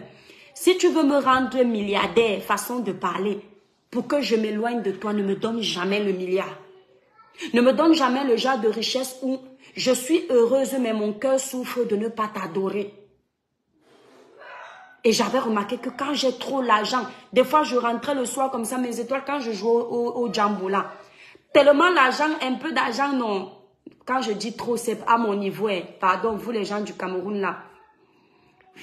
si tu veux me rendre milliardaire, façon de parler, pour que je m'éloigne de toi, ne me donne jamais le milliard. Ne me donne jamais le genre de richesse où je suis heureuse, mais mon cœur souffre de ne pas t'adorer. Et j'avais remarqué que quand j'ai trop l'argent, des fois je rentrais le soir comme ça, mes étoiles, quand je jouais au Jambo là. Tellement l'argent, un peu d'argent, non. Quand je dis trop, c'est à mon niveau. Pardon, vous les gens du Cameroun là.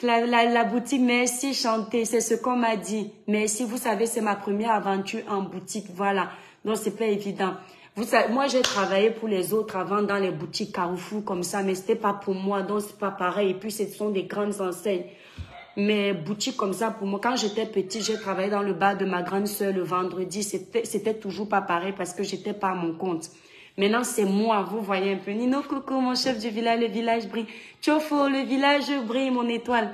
La boutique, merci chanter, c'est ce qu'on m'a dit. Merci, vous savez, c'est ma première aventure en boutique, voilà. Donc c'est pas évident. Vous savez, moi j'ai travaillé pour les autres avant dans les boutiques Carrefour comme ça, mais c'était pas pour moi, donc c'est pas pareil. Et puis ce sont des grandes enseignes. Mais boutique comme ça, pour moi, quand j'étais petite, j'ai travaillé dans le bar de ma grande soeur le vendredi. C'était toujours pas pareil parce que j'étais pas à mon compte. Maintenant, c'est moi, vous voyez un peu. Nino, coucou, mon chef du village, le village brille. Tchofo, le village brille, mon étoile.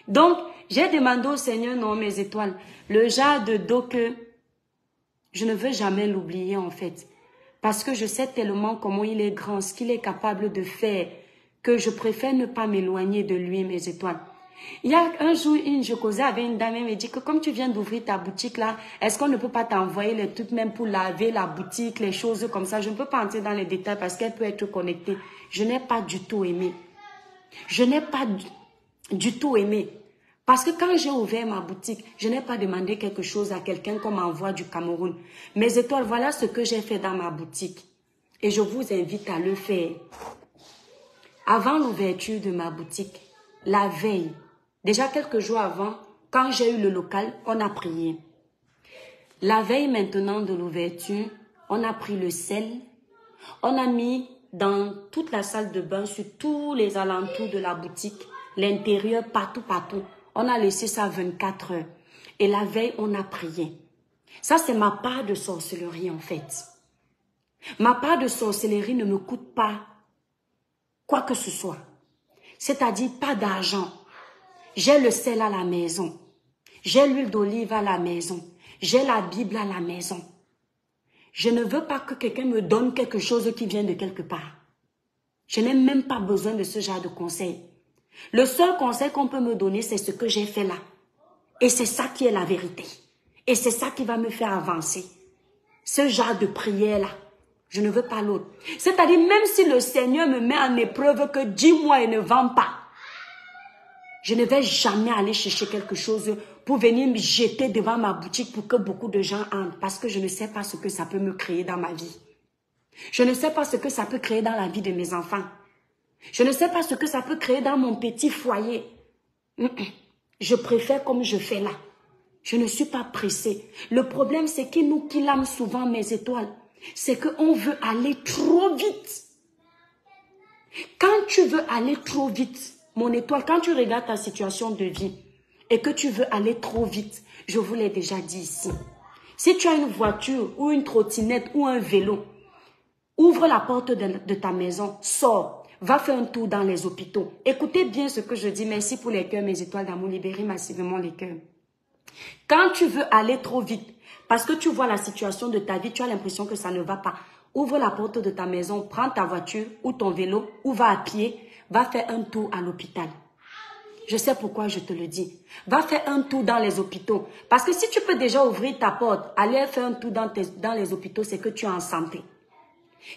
Donc, j'ai demandé au Seigneur, non, mes étoiles, le genre de dos que je ne veux jamais l'oublier, en fait. Parce que je sais tellement comment il est grand, ce qu'il est capable de faire, que je préfère ne pas m'éloigner de lui, mes étoiles. Il y a un jour, je causais avec une dame, elle me dit que comme tu viens d'ouvrir ta boutique là, est-ce qu'on ne peut pas t'envoyer les trucs même pour laver la boutique, les choses comme ça. Je ne peux pas entrer dans les détails parce qu'elle peut être connectée. Je n'ai pas du tout aimé. Je n'ai pas du tout aimé. Parce que quand j'ai ouvert ma boutique, je n'ai pas demandé quelque chose à quelqu'un qu'on m'envoie du Cameroun. Mes étoiles, voilà ce que j'ai fait dans ma boutique. Et je vous invite à le faire. Avant l'ouverture de ma boutique, la veille, déjà quelques jours avant, quand j'ai eu le local, on a prié. La veille maintenant de l'ouverture, on a pris le sel, on a mis dans toute la salle de bain, sur tous les alentours de la boutique, l'intérieur, partout, partout. On a laissé ça 24 heures. Et la veille, on a prié. Ça, c'est ma part de sorcellerie en fait. Ma part de sorcellerie ne me coûte pas quoi que ce soit. C'est-à-dire pas d'argent. J'ai le sel à la maison. J'ai l'huile d'olive à la maison. J'ai la Bible à la maison. Je ne veux pas que quelqu'un me donne quelque chose qui vient de quelque part. Je n'ai même pas besoin de ce genre de conseil. Le seul conseil qu'on peut me donner, c'est ce que j'ai fait là. Et c'est ça qui est la vérité. Et c'est ça qui va me faire avancer. Ce genre de prière-là, je ne veux pas l'autre. C'est-à-dire, même si le Seigneur me met en épreuve que 10 mois et ne vend pas, je ne vais jamais aller chercher quelque chose pour venir me jeter devant ma boutique pour que beaucoup de gens entrent. Parce que je ne sais pas ce que ça peut me créer dans ma vie. Je ne sais pas ce que ça peut créer dans la vie de mes enfants. Je ne sais pas ce que ça peut créer dans mon petit foyer. Je préfère comme je fais là. Je ne suis pas pressée. Le problème, c'est qu'il nous killame souvent mes étoiles. C'est qu'on veut aller trop vite. Quand tu veux aller trop vite, mon étoile, quand tu regardes ta situation de vie et que tu veux aller trop vite, je vous l'ai déjà dit ici. Si tu as une voiture ou une trottinette ou un vélo, ouvre la porte de ta maison, sors, va faire un tour dans les hôpitaux. Écoutez bien ce que je dis. Merci pour les cœurs, mes étoiles d'amour. Libérez massivement les cœurs. Quand tu veux aller trop vite, parce que tu vois la situation de ta vie, tu as l'impression que ça ne va pas. Ouvre la porte de ta maison, prends ta voiture ou ton vélo ou va à pied, va faire un tour à l'hôpital. Je sais pourquoi je te le dis. Va faire un tour dans les hôpitaux. Parce que si tu peux déjà ouvrir ta porte, aller faire un tour dans les hôpitaux, c'est que tu es en santé.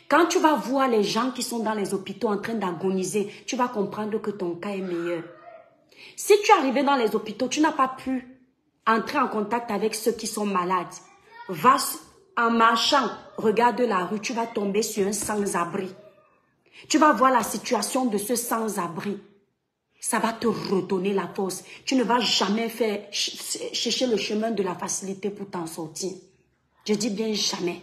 Quand tu vas voir les gens qui sont dans les hôpitaux en train d'agoniser, tu vas comprendre que ton cas est meilleur. Si tu es arrivé dans les hôpitaux, tu n'as pas pu entrer en contact avec ceux qui sont malades. Va en marchant, regarde la rue, tu vas tomber sur un sans-abri. Tu vas voir la situation de ce sans-abri. Ça va te redonner la force. Tu ne vas jamais chercher le chemin de la facilité pour t'en sortir. Je dis bien jamais.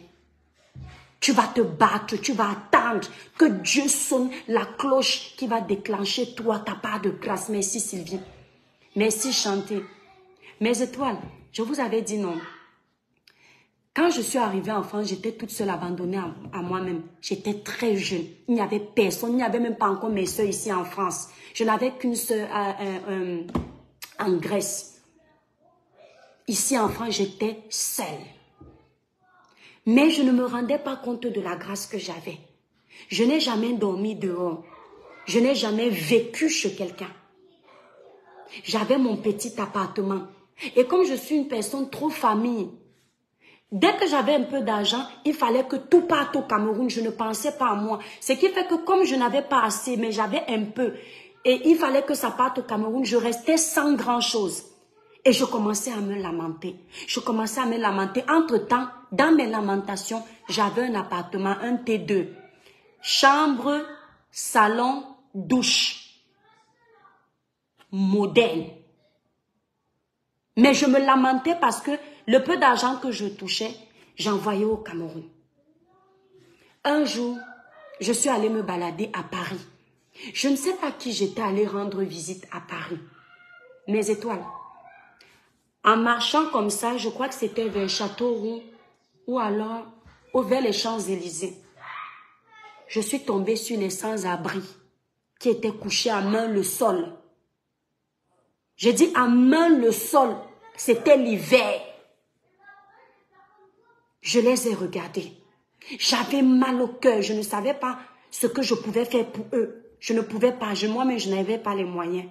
Tu vas te battre, tu vas attendre que Dieu sonne la cloche qui va déclencher toi ta part de grâce. Merci Sylvie. Merci Chanté. Mes étoiles, je vous avais dit non. Quand je suis arrivée en France, j'étais toute seule abandonnée à moi-même. J'étais très jeune. Il n'y avait personne. Il n'y avait même pas encore mes soeurs ici en France. Je n'avais qu'une soeur en Grèce. Ici en France, j'étais seule. Mais je ne me rendais pas compte de la grâce que j'avais. Je n'ai jamais dormi dehors. Je n'ai jamais vécu chez quelqu'un. J'avais mon petit appartement. Et comme je suis une personne trop famille, dès que j'avais un peu d'argent, il fallait que tout parte au Cameroun. Je ne pensais pas à moi. Ce qui fait que comme je n'avais pas assez, mais j'avais un peu, et il fallait que ça parte au Cameroun, je restais sans grand-chose. Et je commençais à me lamenter. Je commençais à me lamenter. Entre-temps, dans mes lamentations, j'avais un appartement, un T2. Chambre, salon, douche. Moderne. Mais je me lamentais parce que le peu d'argent que je touchais, j'envoyais au Cameroun. Un jour, je suis allée me balader à Paris. Je ne sais pas qui j'étais allée rendre visite à Paris. Mes étoiles. En marchant comme ça, je crois que c'était vers Châteauroux ou alors vers les Champs-Élysées. Je suis tombée sur les sans-abri qui étaient couchés à main le sol. J'ai dit à main le sol, c'était l'hiver. Je les ai regardés. J'avais mal au cœur, je ne savais pas ce que je pouvais faire pour eux. Je ne pouvais pas, moi-même je n'avais pas les moyens.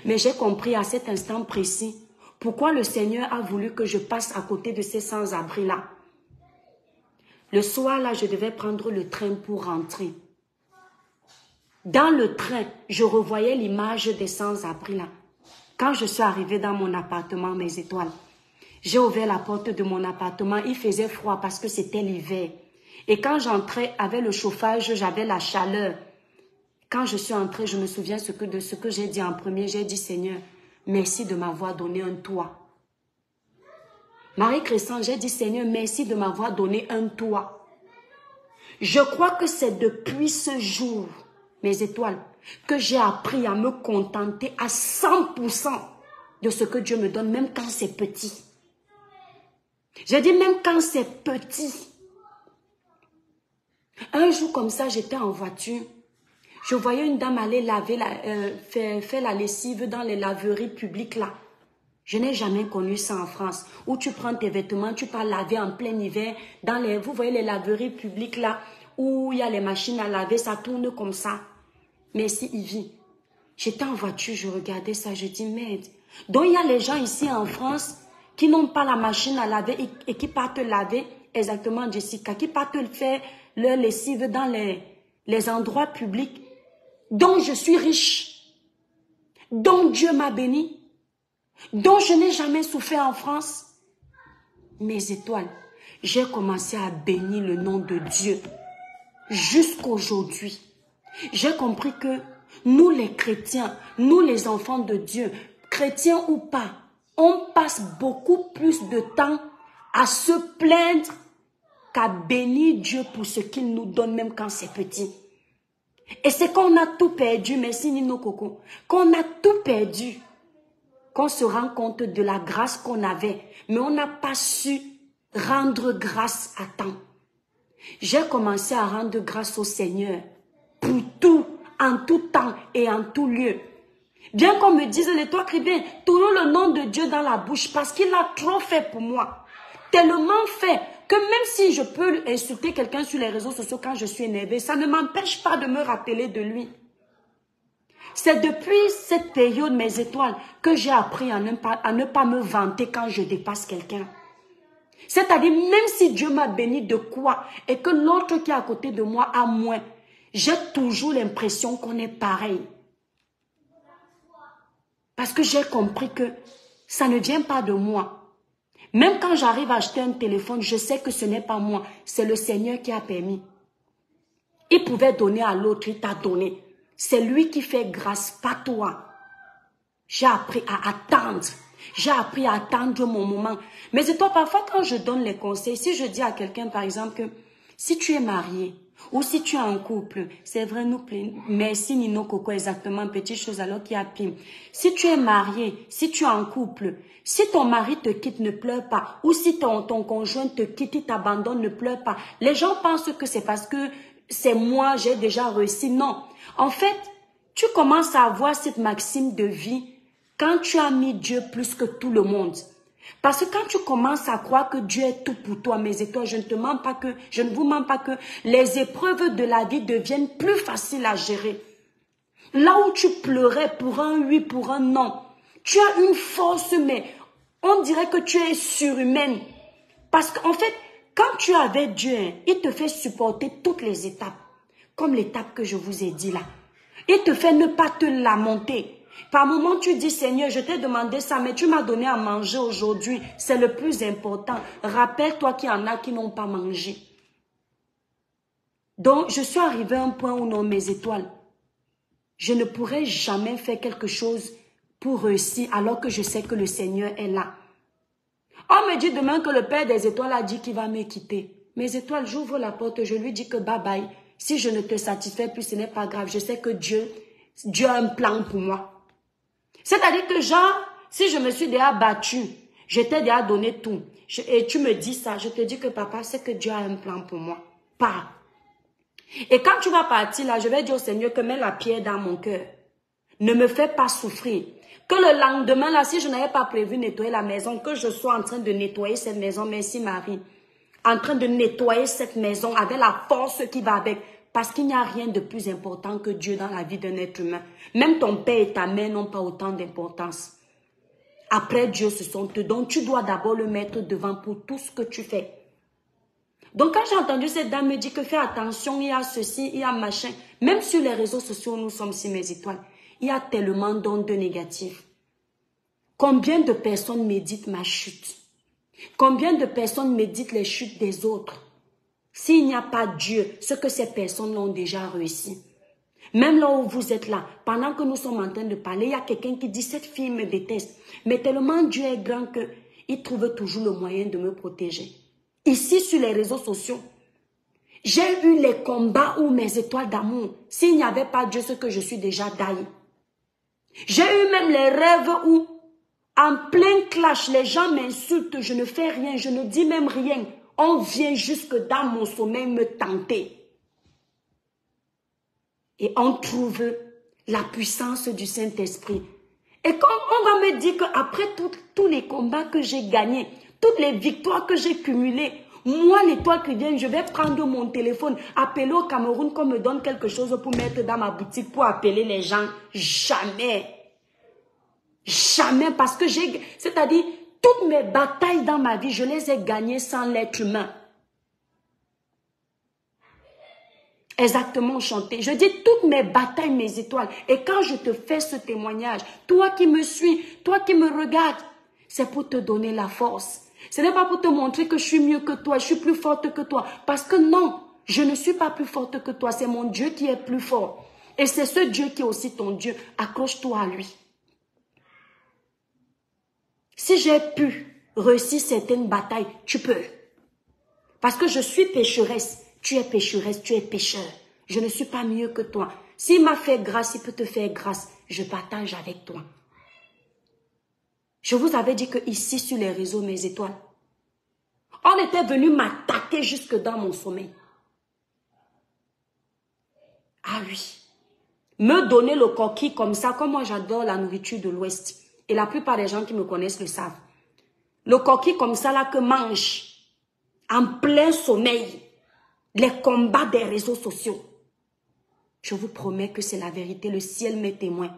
Mais j'ai compris à cet instant précis pourquoi le Seigneur a voulu que je passe à côté de ces sans-abri-là. Le soir, là, je devais prendre le train pour rentrer. Dans le train, je revoyais l'image des sans-abri-là. Quand je suis arrivée dans mon appartement, mes étoiles, j'ai ouvert la porte de mon appartement. Il faisait froid parce que c'était l'hiver. Et quand j'entrais avec le chauffage, j'avais la chaleur. Quand je suis entrée, je me souviens de ce que j'ai dit en premier. J'ai dit, Seigneur, merci de m'avoir donné un toit. Marie-Crescent, j'ai dit, Seigneur, merci de m'avoir donné un toit. Je crois que c'est depuis ce jour, mes étoiles, que j'ai appris à me contenter à 100% de ce que Dieu me donne, même quand c'est petit. J'ai dit, même quand c'est petit. Un jour comme ça, j'étais en voiture. Je voyais une dame aller laver, faire la lessive dans les laveries publiques là. Je n'ai jamais connu ça en France. Où tu prends tes vêtements, tu pars laver en plein hiver. Vous voyez les laveries publiques là, où il y a les machines à laver, ça tourne comme ça. Merci Yvi. J'étais en voiture, je regardais ça, je dis merde. Donc il y a les gens ici en France qui n'ont pas la machine à laver et qui partent laver, exactement Jessica, qui partent faire leur lessive dans les endroits publics. Donc je suis riche. Donc Dieu m'a béni. Donc je n'ai jamais souffert en France. Mes étoiles, j'ai commencé à bénir le nom de Dieu. Jusqu'aujourd'hui, j'ai compris que nous les chrétiens, nous les enfants de Dieu, chrétiens ou pas, on passe beaucoup plus de temps à se plaindre qu'à bénir Dieu pour ce qu'il nous donne même quand c'est petit. Et c'est qu'on a tout perdu, merci Nino Coco, qu'on a tout perdu, qu'on se rend compte de la grâce qu'on avait, mais on n'a pas su rendre grâce à temps. J'ai commencé à rendre grâce au Seigneur pour tout, en tout temps et en tout lieu. Bien qu'on me dise, les toi chrétiens, toujours le nom de Dieu dans la bouche parce qu'il a trop fait pour moi. Tellement fait que même si je peux insulter quelqu'un sur les réseaux sociaux quand je suis énervée, ça ne m'empêche pas de me rappeler de lui. C'est depuis cette période, mes étoiles, que j'ai appris à ne pas me vanter quand je dépasse quelqu'un. C'est-à-dire, même si Dieu m'a béni de quoi et que l'autre qui est à côté de moi a moins, j'ai toujours l'impression qu'on est pareil. Parce que j'ai compris que ça ne vient pas de moi. Même quand j'arrive à acheter un téléphone, je sais que ce n'est pas moi, c'est le Seigneur qui a permis. Il pouvait donner à l'autre, il t'a donné. C'est lui qui fait grâce, pas toi. J'ai appris à attendre. J'ai appris à attendre mon moment. Mais c'est toi, parfois, quand je donne les conseils, si je dis à quelqu'un, par exemple, que si tu es marié ou si tu es en couple, c'est vrai, nous plaignons. Merci Nino Coco, exactement, petite chose alors qu'il y a pire. Si tu es marié, si tu es en couple, si ton mari te quitte, ne pleure pas. Ou si ton conjoint te quitte, il t'abandonne, ne pleure pas. Les gens pensent que c'est parce que c'est moi, j'ai déjà réussi. Non. En fait, tu commences à avoir cette maxime de vie quand tu as mis Dieu plus que tout le monde. Parce que quand tu commences à croire que Dieu est tout pour toi, mes étoiles, je ne vous mens pas que les épreuves de la vie deviennent plus faciles à gérer. Là où tu pleurais pour un oui, pour un non, tu as une force, mais on dirait que tu es surhumaine. Parce qu'en fait, quand tu es avec Dieu, il te fait supporter toutes les étapes. Comme l'étape que je vous ai dit là. Il te fait ne pas te lamenter. Par moment, tu dis, Seigneur, je t'ai demandé ça, mais tu m'as donné à manger aujourd'hui. C'est le plus important. Rappelle-toi qu'il y en a qui n'ont pas mangé. Donc, je suis arrivée à un point où, non, mes étoiles, je ne pourrai jamais faire quelque chose pour réussir alors que je sais que le Seigneur est là. On me dit demain que le Père des étoiles a dit qu'il va me quitter. Mes étoiles, j'ouvre la porte, je lui dis que bye bye. Si je ne te satisfais plus, ce n'est pas grave. Je sais que Dieu a un plan pour moi. C'est-à-dire que genre, si je me suis déjà battue, je t'ai déjà donné tout. Et tu me dis ça, je te dis que papa, c'est que Dieu a un plan pour moi. Pas. Et quand tu vas partir là, je vais dire au Seigneur que mets la pierre dans mon cœur. Ne me fais pas souffrir. Que le lendemain là, si je n'avais pas prévu nettoyer la maison, que je sois en train de nettoyer cette maison, merci Marie. En train de nettoyer cette maison avec la force qui va avec. Parce qu'il n'y a rien de plus important que Dieu dans la vie d'un être humain. Même ton père et ta mère n'ont pas autant d'importance. Après Dieu, ce sont eux. Donc tu dois d'abord le mettre devant pour tout ce que tu fais. Donc quand j'ai entendu cette dame me dire que fais attention, il y a ceci, il y a machin. Même sur les réseaux sociaux, nous sommes si mes étoiles. Il y a tellement d'ondes négatives. Combien de personnes méditent ma chute? Combien de personnes méditent les chutes des autres? S'il n'y a pas Dieu, ce que ces personnes ont déjà réussi. Même là où vous êtes là, pendant que nous sommes en train de parler, il y a quelqu'un qui dit, cette fille me déteste. Mais tellement Dieu est grand qu'il trouve toujours le moyen de me protéger. Ici, sur les réseaux sociaux, j'ai eu les combats où mes étoiles d'amour, s'il n'y avait pas Dieu, ce que je suis déjà daillé. J'ai eu même les rêves où, en plein clash, les gens m'insultent, je ne fais rien, je ne dis même rien. On vient jusque dans mon sommeil me tenter. Et on trouve la puissance du Saint-Esprit. Et quand on va me dire qu'après tous les combats que j'ai gagnés, toutes les victoires que j'ai cumulées, moi, l'étoile qui vient, je vais prendre mon téléphone, appeler au Cameroun qu'on me donne quelque chose pour mettre dans ma boutique, pour appeler les gens. Jamais. Jamais, parce que c'est-à-dire, toutes mes batailles dans ma vie, je les ai gagnées sans l'être humain. Exactement, chanter. Je dis toutes mes batailles, mes étoiles. Et quand je te fais ce témoignage, toi qui me suis, toi qui me regardes, c'est pour te donner la force. Ce n'est pas pour te montrer que je suis mieux que toi, je suis plus forte que toi. Parce que non, je ne suis pas plus forte que toi. C'est mon Dieu qui est plus fort. Et c'est ce Dieu qui est aussi ton Dieu. Accroche-toi à lui. Si j'ai pu réussir certaines batailles, tu peux. Parce que je suis pécheresse. Tu es pécheresse, tu es pécheur. Je ne suis pas mieux que toi. S'il m'a fait grâce, il peut te faire grâce. Je partage avec toi. Je vous avais dit que ici, sur les réseaux, mes étoiles, on était venu m'attaquer jusque dans mon sommeil. Ah oui. Me donner le coquille comme ça, comme moi j'adore la nourriture de l'Ouest. Et la plupart des gens qui me connaissent le savent. Le coquille comme ça là que mange en plein sommeil. Les combats des réseaux sociaux. Je vous promets que c'est la vérité. Le ciel m'est témoin.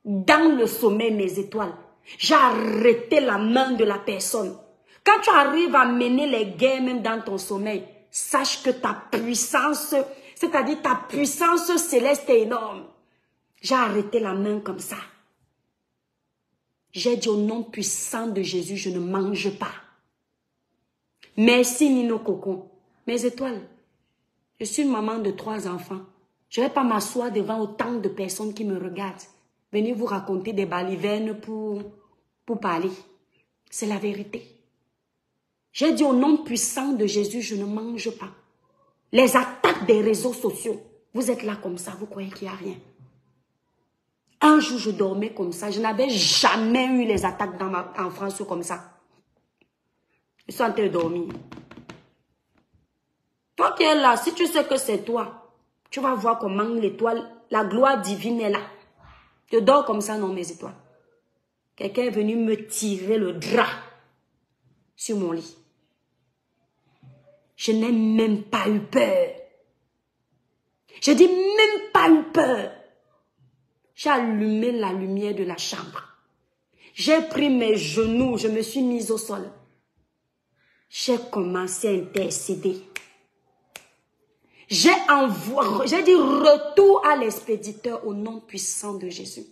Dans le sommeil, mes étoiles, j'ai arrêté la main de la personne. Quand tu arrives à mener les guerres même dans ton sommeil, sache que ta puissance, c'est-à-dire ta puissance céleste est énorme. J'ai arrêté la main comme ça. J'ai dit au nom puissant de Jésus, je ne mange pas. Merci Nino Coco. Mes étoiles, je suis une maman de 3 enfants. Je ne vais pas m'asseoir devant autant de personnes qui me regardent. Venez vous raconter des balivernes pour parler. C'est la vérité. J'ai dit au nom puissant de Jésus, je ne mange pas. Les attaques des réseaux sociaux, vous êtes là comme ça, vous croyez qu'il n'y a rien. Un jour, je dormais comme ça. Je n'avais jamais eu les attaques en France comme ça. Je suis en train de dormir. Toi qui es là, si tu sais que c'est toi, tu vas voir comment l'étoile, la gloire divine est là. Je dors comme ça, non, mes étoiles. Quelqu'un est venu me tirer le drap sur mon lit. Je n'ai même pas eu peur. Je dis même pas eu peur. J'ai allumé la lumière de la chambre. J'ai pris mes genoux, je me suis mise au sol. J'ai commencé à intercéder. J'ai dit retour à l'expéditeur au nom puissant de Jésus.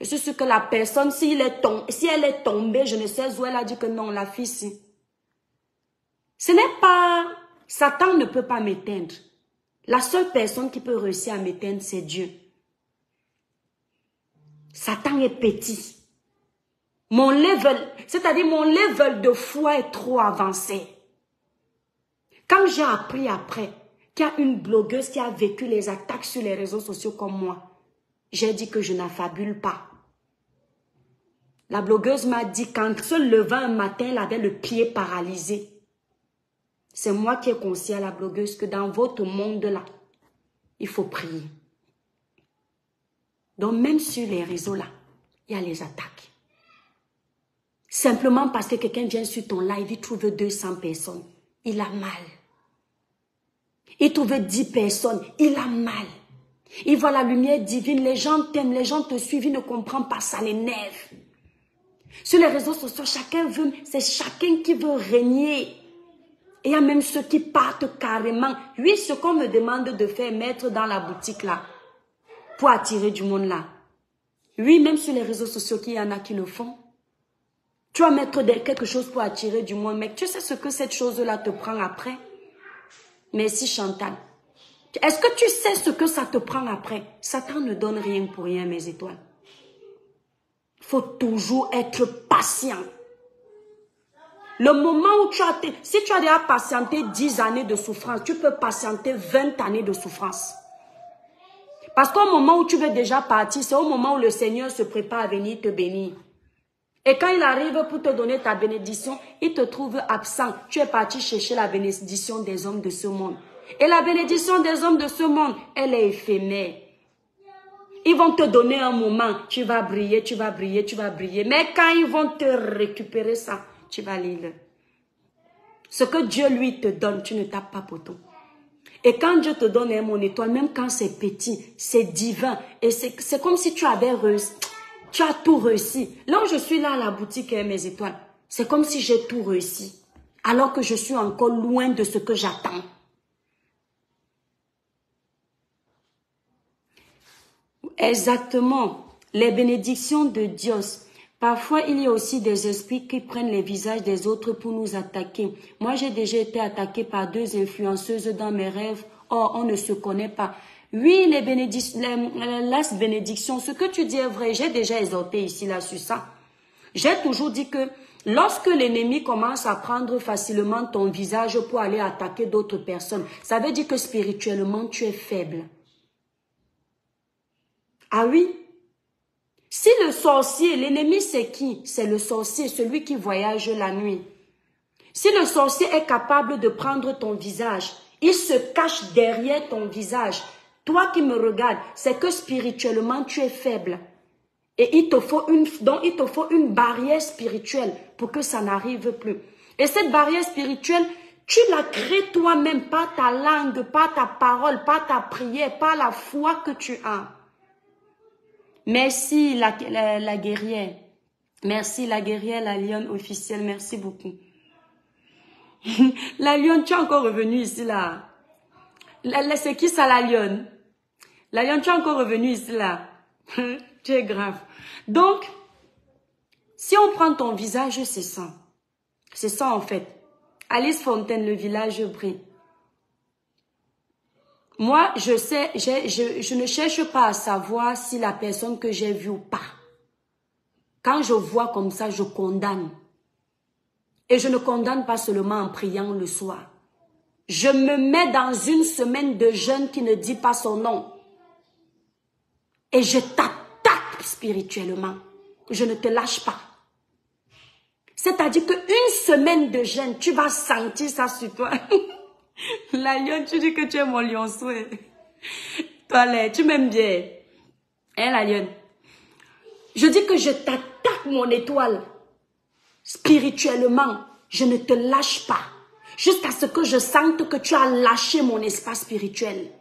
Je suis sûre que la personne, si elle est tombée, je ne sais où elle a dit que non, la fille, si. Ce n'est pas... Satan ne peut pas m'éteindre. La seule personne qui peut réussir à m'éteindre, c'est Dieu. Satan est petit. Mon level, c'est-à-dire mon level de foi est trop avancé. Quand j'ai appris après qu'il y a une blogueuse qui a vécu les attaques sur les réseaux sociaux comme moi, j'ai dit que je n'affabule pas. La blogueuse m'a dit qu'en se levant un matin, elle avait le pied paralysé. C'est moi qui ai conseillé à la blogueuse que dans votre monde-là, il faut prier. Donc même sur les réseaux là, il y a les attaques. Simplement parce que quelqu'un vient sur ton live, il trouve 200 personnes. Il a mal. Il trouve 10 personnes. Il a mal. Il voit la lumière divine. Les gens t'aiment, les gens te suivent. Il ne comprend pas, ça l'énerve. Sur les réseaux sociaux, chacun veut, c'est chacun qui veut régner. Et il y a même ceux qui partent carrément. Oui, ce qu'on me demande de faire, mettre dans la boutique là, pour attirer du monde là. Oui, même sur les réseaux sociaux, il y en a qui le font. Tu vas mettre quelque chose pour attirer du monde, mec. Tu sais ce que cette chose-là te prend après? Merci Chantal. Est-ce que tu sais ce que ça te prend après? Satan ne donne rien pour rien, mes étoiles. Il faut toujours être patient. Le moment où si tu as déjà patienté 10 années de souffrance, tu peux patienter 20 années de souffrance. Parce qu'au moment où tu veux déjà partir, c'est au moment où le Seigneur se prépare à venir te bénir. Et quand il arrive pour te donner ta bénédiction, il te trouve absent. Tu es parti chercher la bénédiction des hommes de ce monde. Et la bénédiction des hommes de ce monde, elle est éphémère. Ils vont te donner un moment, tu vas briller, tu vas briller, tu vas briller. Mais quand ils vont te récupérer ça, tu vas lire. Ce que Dieu lui te donne, tu ne tapes pas poteau. Et quand Dieu te donne mon étoile, même quand c'est petit, c'est divin. Et c'est comme si tu avais réussi. Tu as tout réussi. Là où je suis là à la boutique mes étoiles, c'est comme si j'ai tout réussi. Alors que je suis encore loin de ce que j'attends. Exactement. Les bénédictions de Dieu. Parfois, il y a aussi des esprits qui prennent les visages des autres pour nous attaquer. Moi, j'ai déjà été attaquée par 2 influenceuses dans mes rêves. Or, on ne se connaît pas. Oui, les bénédictions, ce que tu dis est vrai. J'ai déjà exhorté ici là sur ça. J'ai toujours dit que lorsque l'ennemi commence à prendre facilement ton visage pour aller attaquer d'autres personnes, ça veut dire que spirituellement, tu es faible. Ah oui? Si le sorcier, l'ennemi c'est qui? C'est le sorcier, celui qui voyage la nuit. Si le sorcier est capable de prendre ton visage, il se cache derrière ton visage. Toi qui me regardes, c'est que spirituellement tu es faible. Et il te faut une barrière spirituelle pour que ça n'arrive plus. Et cette barrière spirituelle, tu la crées toi-même par ta langue, par ta parole, par ta prière, par la foi que tu as. Merci la guerrière. Merci la guerrière, la lionne officielle. Merci beaucoup. La lionne, tu es encore revenue ici là. C'est qui ça la lionne? La lionne, tu es encore revenue ici là. Tu es grave. Donc, si on prend ton visage, c'est ça. C'est ça en fait. Alice Fontaine, le village brille. Moi, je sais, je ne cherche pas à savoir si la personne que j'ai vue ou pas. Quand je vois comme ça, je condamne. Et je ne condamne pas seulement en priant le soir. Je me mets dans une semaine de jeûne qui ne dit pas son nom. Et je t'attaque spirituellement. Je ne te lâche pas. C'est-à-dire qu'une semaine de jeûne, tu vas sentir ça sur toi. La lionne, tu dis que tu es mon lionceau. Toi, là, tu m'aimes bien. Hein, la lionne? Je dis que je t'attaque, mon étoile. Spirituellement, je ne te lâche pas. Jusqu'à ce que je sente que tu as lâché mon espace spirituel.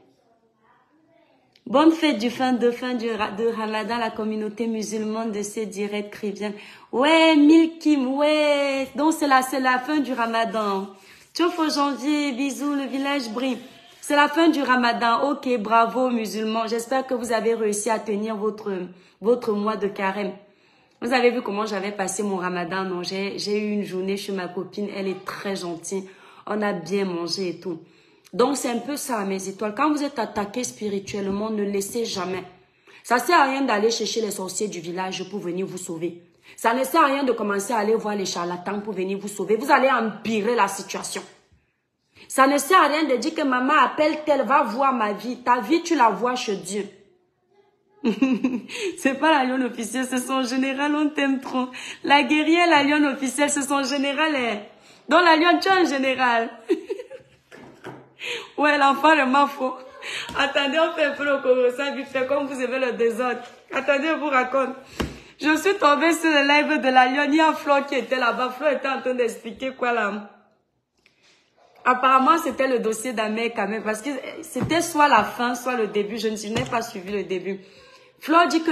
Bonne fête de Ramadan, la communauté musulmane de ces directs chrétiens. Ouais, Milkim, ouais. Donc, c'est la fin du Ramadan. Tchofo janvier, bisous, le village brille. C'est la fin du Ramadan. Ok, bravo musulmans. J'espère que vous avez réussi à tenir votre mois de carême. Vous avez vu comment j'avais passé mon Ramadan, non? J'ai eu une journée chez ma copine. Elle est très gentille. On a bien mangé et tout. Donc, c'est un peu ça, mes étoiles. Quand vous êtes attaqué spirituellement, ne laissez jamais. Ça ne sert à rien d'aller chercher les sorciers du village pour venir vous sauver. Ça ne sert à rien de commencer à aller voir les charlatans pour venir vous sauver. Vous allez empirer la situation. Ça ne sert à rien de dire que maman appelle telle, va voir ma vie. Ta vie, tu la vois chez Dieu. C'est pas la lionne officielle, c'est son général, on t'aime trop. La guerrière, la lionne officielle, c'est son général. Hein. Donc la lionne, tu es un général. Ouais, l'enfant de ma faux. Attendez, on fait un peu le corossa vite fait, comme vous aimez le désordre. Attendez, je vous raconte. Je suis tombée sur le live de la lionne. Il y a Flo qui était là-bas. Flo était en train d'expliquer quoi là. Apparemment, c'était le dossier d'Amé quand même. Parce que c'était soit la fin, soit le début. Je n'ai pas suivi le début. Flo dit que,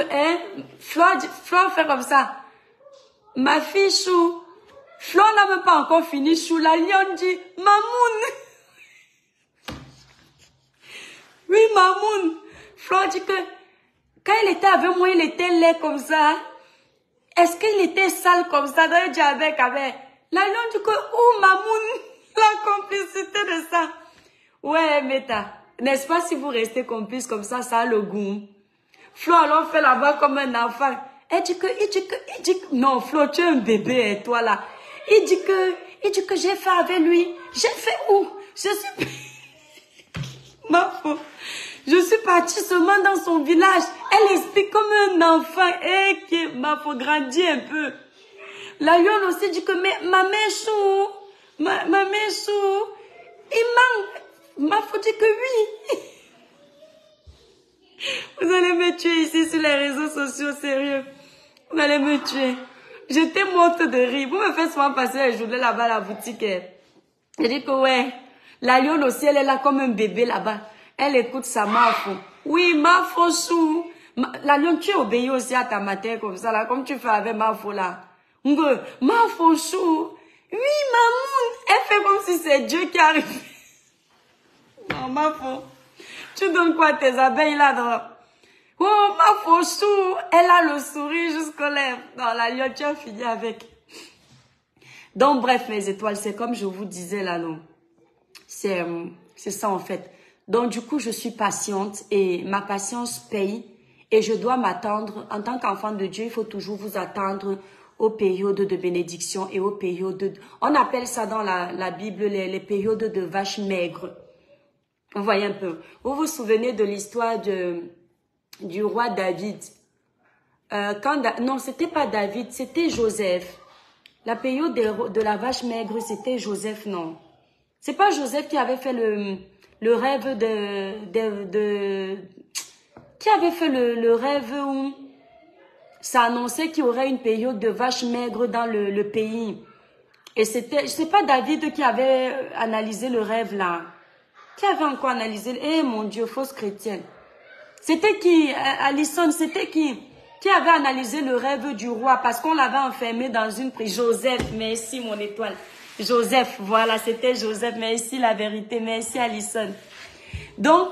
Flo fait comme ça. Ma fille Chou. Flo n'a même pas encore fini Chou. La lionne dit, Mamoun. Oui, Mamoun. Flo dit que, quand il était avec moi, il était laid comme ça. Est-ce qu'il était sale comme ça? Donc, il dit avec. La lion dit que, oh, Mamoun, la complicité de ça. Ouais, Meta. N'est-ce pas, si vous restez complice comme ça a le goût. Flo, alors, fait là-bas comme un enfant. Il dit que, non, Flo, tu es un bébé, et toi, là. Il dit que j'ai fait avec lui. J'ai fait où? Je suis... Je suis partie seulement dans son village. Elle explique comme un enfant. Et qui m'a faut grandir un peu. La lionne aussi dit que mais, ma mère chou. Ma mère chou. Il manque. Ma faut dire que oui. Vous allez me tuer ici sur les réseaux sociaux, sérieux. Vous allez me tuer. J'étais morte de rire. Vous me faites souvent passer la journée là-bas à la boutique. Je dis que ouais. La lionne aussi, elle est là comme un bébé là-bas. Elle écoute sa mafo. Oui, mafo chou. La lionne, tu obéis aussi à ta mater comme ça, là, comme tu fais avec mafo là. Mafo chou. Oui, mamoun. Elle fait comme si c'est Dieu qui arrive. Non, mafo. Tu donnes quoi à tes abeilles là dans... Oh, mafo chou. Elle a le sourire jusqu'aux lèvres. Non, la lionne, tu as fini avec. Donc, bref, mes étoiles, c'est comme je vous disais là, non. C'est ça en fait. Donc du coup, je suis patiente et ma patience paye et je dois m'attendre. En tant qu'enfant de Dieu, il faut toujours vous attendre aux périodes de bénédiction et aux périodes de... On appelle ça dans la Bible les périodes de vaches maigres. Vous voyez un peu. Vous vous souvenez de l'histoire du roi David. Non, c'était pas David, c'était Joseph. La période de la vache maigre, c'était Joseph, non. C'est pas Joseph qui avait fait le rêve qui avait fait le rêve où ça annonçait qu'il y aurait une période de vache maigre dans le pays. Et c'était, je sais pas David qui avait analysé le rêve là. Qui avait encore analysé? Eh mon Dieu, fausse chrétienne. C'était qui? Alison, c'était qui? Qui avait analysé le rêve du roi parce qu'on l'avait enfermé dans une prison? Joseph, merci mon étoile. Joseph, voilà, c'était Joseph. Merci la vérité, merci Alison. Donc,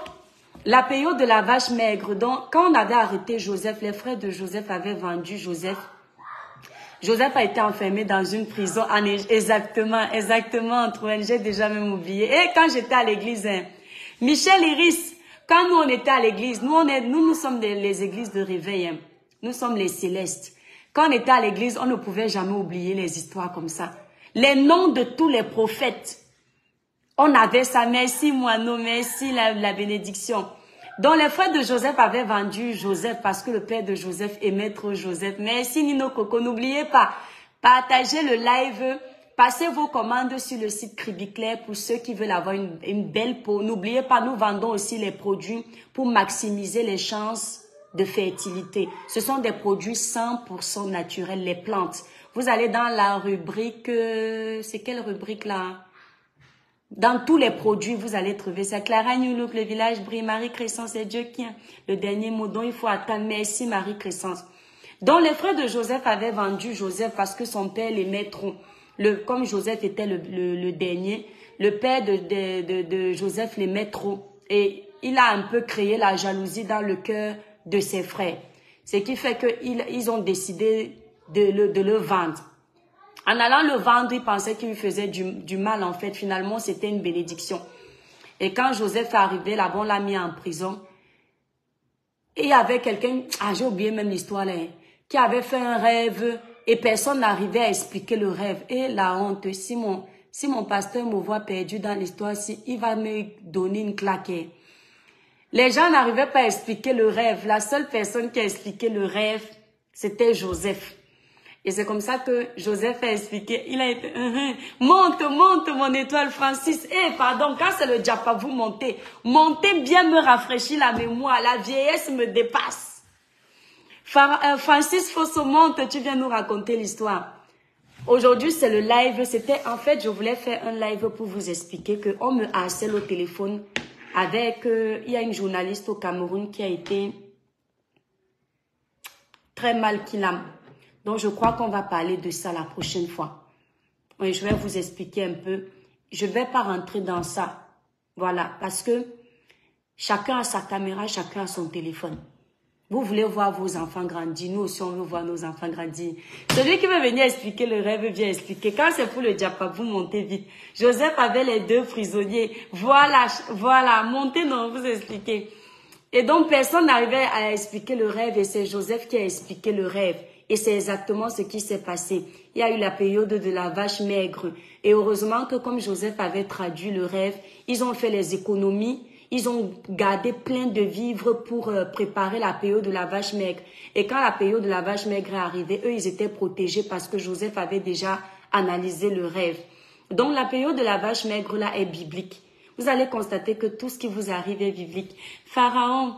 la période de la vache maigre. Donc, quand on avait arrêté Joseph, les frères de Joseph avaient vendu Joseph. Joseph a été enfermé dans une prison. Exactement, Antoine, j'ai déjà même oublié. Et quand j'étais à l'église, hein, Michel Iris, quand nous on était à l'église, nous sommes les églises de réveil. Hein. Nous sommes les célestes. Quand on était à l'église, on ne pouvait jamais oublier les histoires comme ça. Les noms de tous les prophètes. On avait ça. Merci, Moineau. Merci, la bénédiction. Donc, les frères de Joseph avaient vendu Joseph parce que le père de Joseph aimait trop Joseph. Merci, Nino Coco. N'oubliez pas, partagez le live. Passez vos commandes sur le site Cribiclair pour ceux qui veulent avoir une belle peau. N'oubliez pas, nous vendons aussi les produits pour maximiser les chances de fertilité. Ce sont des produits 100% naturels, les plantes. Vous allez dans la rubrique, c'est quelle rubrique là? Dans tous les produits, vous allez trouver ça. Clara Newlook, le village brille, Marie-Crescence, c'est Dieu qui a le dernier mot dont il faut attendre. Merci Marie-Crescence. Donc les frères de Joseph avaient vendu Joseph parce que son père l'aimait trop. Comme Joseph était le dernier, le père de Joseph l'aimait trop. Et il a un peu créé la jalousie dans le cœur de ses frères. Ce qui fait qu'ils ont décidé de le vendre. En allant le vendre, ils pensaient qu'il lui faisait du mal. En fait, finalement, c'était une bénédiction. Et quand Joseph est arrivé là-bas, on l'a mis en prison. Et il y avait quelqu'un, j'ai oublié même l'histoire là, qui avait fait un rêve et personne n'arrivait à expliquer le rêve. Et la honte, si mon pasteur me voit perdu dans l'histoire, il va me donner une claque. Les gens n'arrivaient pas à expliquer le rêve. La seule personne qui a expliqué le rêve, c'était Joseph. Et c'est comme ça que Joseph a expliqué. Il a été, monte mon étoile Francis. Pardon, quand c'est le Japa, vous montez. Montez bien me rafraîchir la mémoire. La vieillesse me dépasse. Francis Fosso, monte, tu viens nous raconter l'histoire. Aujourd'hui, c'est le live. En fait, je voulais faire un live pour vous expliquer qu'on me harcèle au téléphone avec, il y a une journaliste au Cameroun qui a été très mal kidnappée. Donc, je crois qu'on va parler de ça la prochaine fois. Oui, je vais vous expliquer un peu. Je ne vais pas rentrer dans ça. Voilà, parce que chacun a sa caméra, chacun a son téléphone. Vous voulez voir vos enfants grandir. Nous aussi, on veut voir nos enfants grandir. Celui qui veut venir expliquer le rêve vient expliquer. Quand c'est pour le diapap, vous montez vite. Joseph avait les 2 prisonniers. Voilà, voilà. Montez, non, vous expliquez. Et donc, personne n'arrivait à expliquer le rêve et c'est Joseph qui a expliqué le rêve. Et c'est exactement ce qui s'est passé. Il y a eu la période de la vache maigre. Et heureusement que comme Joseph avait traduit le rêve, ils ont fait les économies. Ils ont gardé plein de vivres pour préparer la période de la vache maigre. Et quand la période de la vache maigre est arrivée, eux, ils étaient protégés parce que Joseph avait déjà analysé le rêve. Donc, la période de la vache maigre, là, est biblique. Vous allez constater que tout ce qui vous arrive est biblique. Pharaon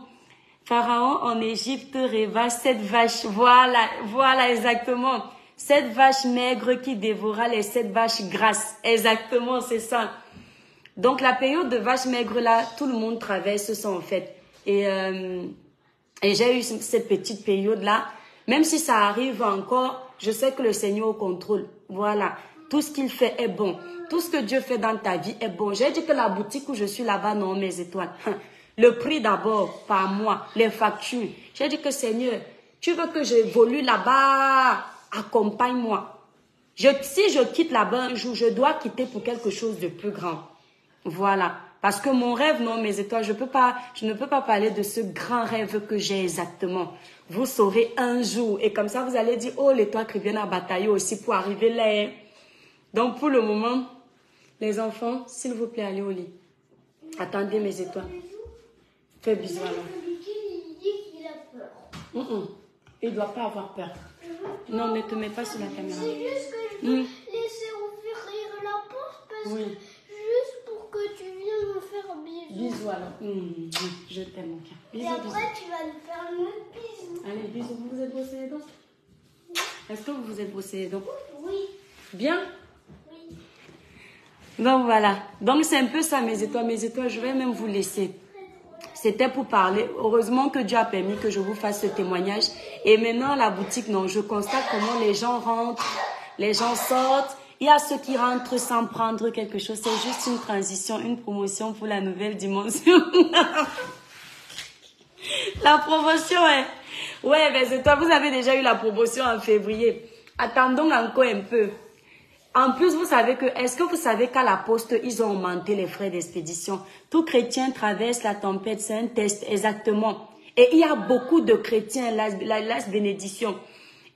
en Égypte rêva 7 vaches. Voilà exactement. 7 vaches maigres qui dévora les 7 vaches grasses. Exactement, c'est ça. Donc, la période de vache maigre, là, tout le monde traverse ça, en fait. Et j'ai eu cette petite période-là. Même si ça arrive encore, je sais que le Seigneur au contrôle. Voilà. Tout ce qu'il fait est bon. Tout ce que Dieu fait dans ta vie est bon. J'ai dit que la boutique où je suis là-bas, non, mes étoiles. Le prix d'abord, par mois, les factures. J'ai dit que Seigneur, tu veux que j'évolue là-bas, accompagne-moi. Si je quitte là-bas un jour, je dois quitter pour quelque chose de plus grand. Voilà. Parce que mon rêve, non, mes étoiles, je ne peux pas parler de ce grand rêve que j'ai exactement. Vous saurez un jour. Et comme ça, vous allez dire, oh, l'étoile Caribbean a bataillé aussi pour arriver là. Donc, pour le moment, les enfants, s'il vous plaît, allez au lit. Attendez, mes étoiles. Fais bisous alors. Il dit qu'il a peur. Il ne doit pas avoir peur. Non, ne te mets pas sur la caméra. C'est juste que je dois laisser ouvrir la porte parce que juste pour que tu viennes me faire bisous. Bisous alors. Je t'aime, mon cœur. Bisous, Et après, tu vas me faire le bisou. Allez, bisous. Vous vous êtes brossé les dents? Est-ce que vous vous êtes brossé les dents? Oui. Bien? Oui. Donc voilà. Donc c'est un peu ça, mes étoiles. Mes étoiles, je vais même vous laisser. C'était pour parler. Heureusement que Dieu a permis que je vous fasse ce témoignage. Et maintenant, la boutique, non, je constate comment les gens rentrent, les gens sortent. Il y a ceux qui rentrent sans prendre quelque chose. C'est juste une transition, une promotion pour la nouvelle dimension. La promotion est... Ouais, mais c'est toi, vous avez déjà eu la promotion en février. Attendons encore un peu. En plus, vous savez que, est-ce que vous savez qu'à la poste, ils ont augmenté les frais d'expédition? Tout chrétien traverse la tempête, c'est un test, exactement. Et il y a beaucoup de chrétiens, la bénédiction.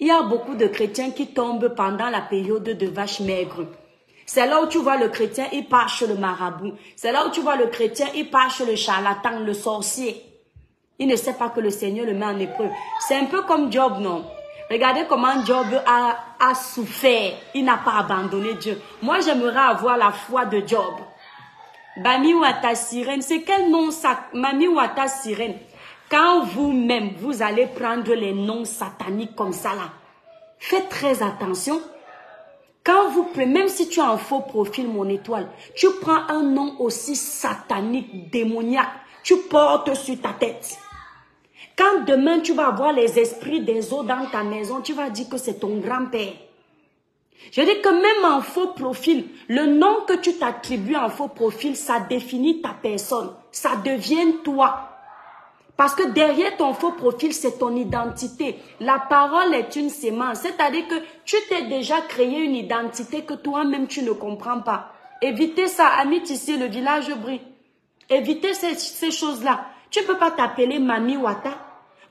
Il y a beaucoup de chrétiens qui tombent pendant la période de vache maigre. C'est là où tu vois le chrétien, il part chez le marabout. C'est là où tu vois le chrétien, il part chez le charlatan, le sorcier. Il ne sait pas que le Seigneur le met en épreuve. C'est un peu comme Job, non? Regardez comment Job a souffert. Il n'a pas abandonné Dieu. Moi, j'aimerais avoir la foi de Job. Bami Wata Sirène, c'est quel nom ça? Mami Wata Sirène. Quand vous-même, vous allez prendre les noms sataniques comme ça là, faites très attention. Quand vous prenez, même si tu as un faux profil, mon étoile, tu prends un nom aussi satanique, démoniaque, tu portes sur ta tête. Quand demain tu vas avoir les esprits des eaux dans ta maison, tu vas dire que c'est ton grand-père. Je dis que même en faux profil, le nom que tu t'attribues en faux profil, ça définit ta personne. Ça devient toi. Parce que derrière ton faux profil, c'est ton identité. La parole est une sémence. C'est-à-dire que tu t'es déjà créé une identité que toi-même tu ne comprends pas. Évitez ça, amis ici, le village brille. Évitez ces choses-là. Tu ne peux pas t'appeler Mami Wata.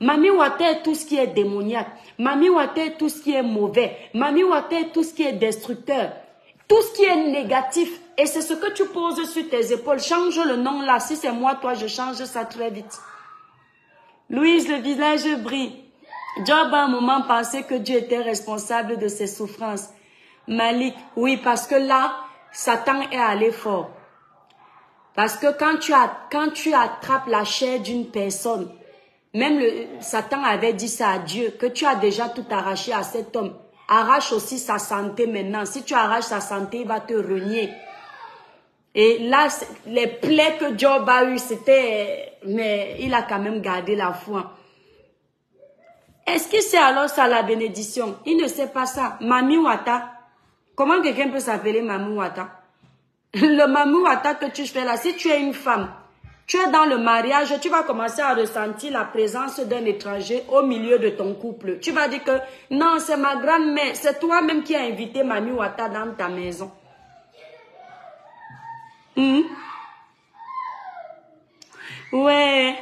Mami Wata est tout ce qui est démoniaque. Mami Wata est tout ce qui est mauvais. Mami Wata est tout ce qui est destructeur. Tout ce qui est négatif. Et c'est ce que tu poses sur tes épaules. Change le nom là. Si c'est moi, toi, je change ça très vite. Louise, le village brille. Job a un moment pensé que Dieu était responsable de ses souffrances. Malik, oui, parce que là, Satan est allé fort. Parce que quand tu attrapes la chair d'une personne, même Satan avait dit ça à Dieu, que tu as déjà tout arraché à cet homme. Arrache aussi sa santé maintenant. Si tu arraches sa santé, il va te renier. Et là, les plaies que Job a eues, c'était... Mais il a quand même gardé la foi. Est-ce que c'est alors ça la bénédiction? Il ne sait pas ça. Mami Wata. Comment quelqu'un peut s'appeler Mami Wata? Le Mami Wata que tu fais là, si tu es une femme, Tu es dans le mariage, tu vas commencer à ressentir la présence d'un étranger au milieu de ton couple. Tu vas dire que non, c'est ma grand-mère, c'est toi-même qui as invité Mami Wata dans ta maison. Ouais,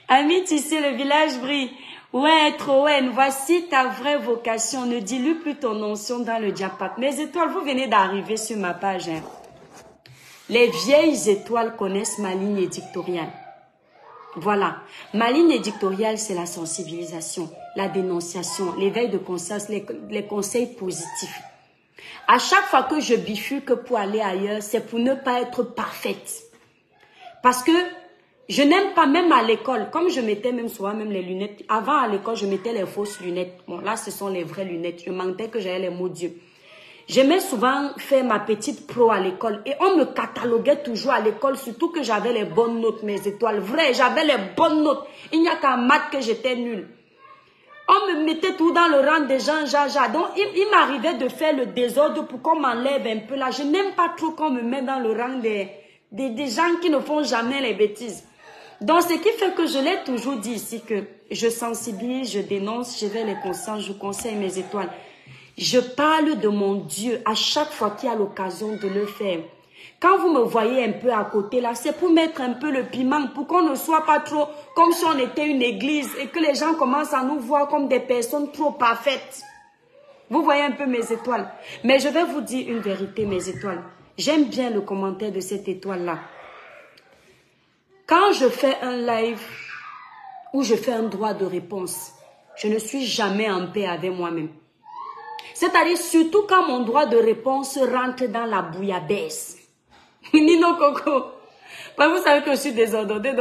Ami, tu sais, le village brille. Ouais, Troen, voici ta vraie vocation. Ne dilue plus ton notion dans le diapac. Mes étoiles, vous venez d'arriver sur ma page. Hein. Les vieilles étoiles connaissent ma ligne édictoriale. Voilà. Ma ligne édictoriale, c'est la sensibilisation, la dénonciation, l'éveil de conscience, les conseils positifs. À chaque fois que je bifurque pour aller ailleurs, c'est pour ne pas être parfaite. Parce que je n'aime pas, même à l'école, comme je mettais même souvent même les lunettes. Avant, à l'école, je mettais les fausses lunettes. Bon, là, ce sont les vraies lunettes. Je mentais que j'avais les mots Dieu. J'aimais souvent faire ma petite pro à l'école. Et on me cataloguait toujours à l'école, surtout que j'avais les bonnes notes, mes étoiles. Vrai, j'avais les bonnes notes. Il n'y a qu'en maths que j'étais nulle. On me mettait tout dans le rang des gens, jaja. Donc, il m'arrivait de faire le désordre pour qu'on m'enlève un peu là. Je n'aime pas trop qu'on me mette dans le rang des gens qui ne font jamais les bêtises. Donc, ce qui fait que je l'ai toujours dit ici, que je sensibilise, je dénonce, je vais les conseils, je conseille mes étoiles. Je parle de mon Dieu à chaque fois qu'il y a l'occasion de le faire. Quand vous me voyez un peu à côté là, c'est pour mettre un peu le piment, pour qu'on ne soit pas trop comme si on était une église et que les gens commencent à nous voir comme des personnes trop parfaites. Vous voyez un peu mes étoiles. Mais je vais vous dire une vérité, mes étoiles. J'aime bien le commentaire de cette étoile-là. Quand je fais un live ou je fais un droit de réponse, je ne suis jamais en paix avec moi-même. C'est-à-dire surtout quand mon droit de réponse rentre dans la bouillabaisse. Nino Coco, vous savez que je suis désordonnée.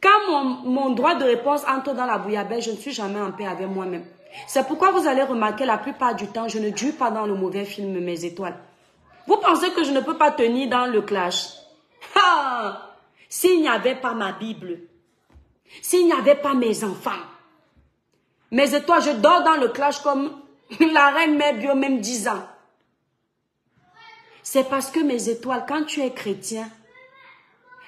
Quand mon droit de réponse entre dans la bouillabaisse, je ne suis jamais en paix avec moi-même. C'est pourquoi vous allez remarquer la plupart du temps, je ne dure pas dans le mauvais film Mes étoiles. Vous pensez que je ne peux pas tenir dans le clash? Ah! S'il n'y avait pas ma Bible, s'il n'y avait pas mes enfants, mes étoiles, je dors dans le clash comme la reine mère bio, même 10 ans. C'est parce que mes étoiles, quand tu es chrétien,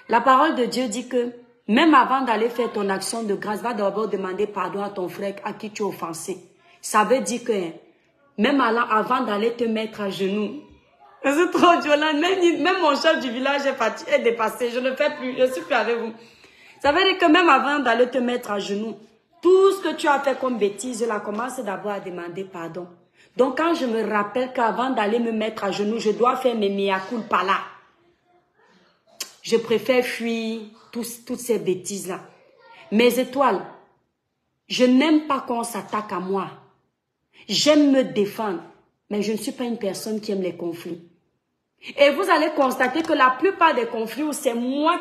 la parole de Dieu dit que même avant d'aller faire ton action de grâce, va d'abord demander pardon à ton frère à qui tu as offensé. Ça veut dire que même avant d'aller te mettre à genoux, c'est trop violent. Même mon chef du village est dépassé. Je ne fais plus. Je ne suis plus avec vous. Ça veut dire que même avant d'aller te mettre à genoux, tout ce que tu as fait comme bêtise, là, commence d'abord à demander pardon. Donc, quand je me rappelle qu'avant d'aller me mettre à genoux, je dois faire mes mea culpa là. Je préfère fuir toutes ces bêtises-là. Mes étoiles, je n'aime pas qu'on s'attaque à moi. J'aime me défendre, mais je ne suis pas une personne qui aime les conflits. Et vous allez constater que la plupart des conflits où c'est moi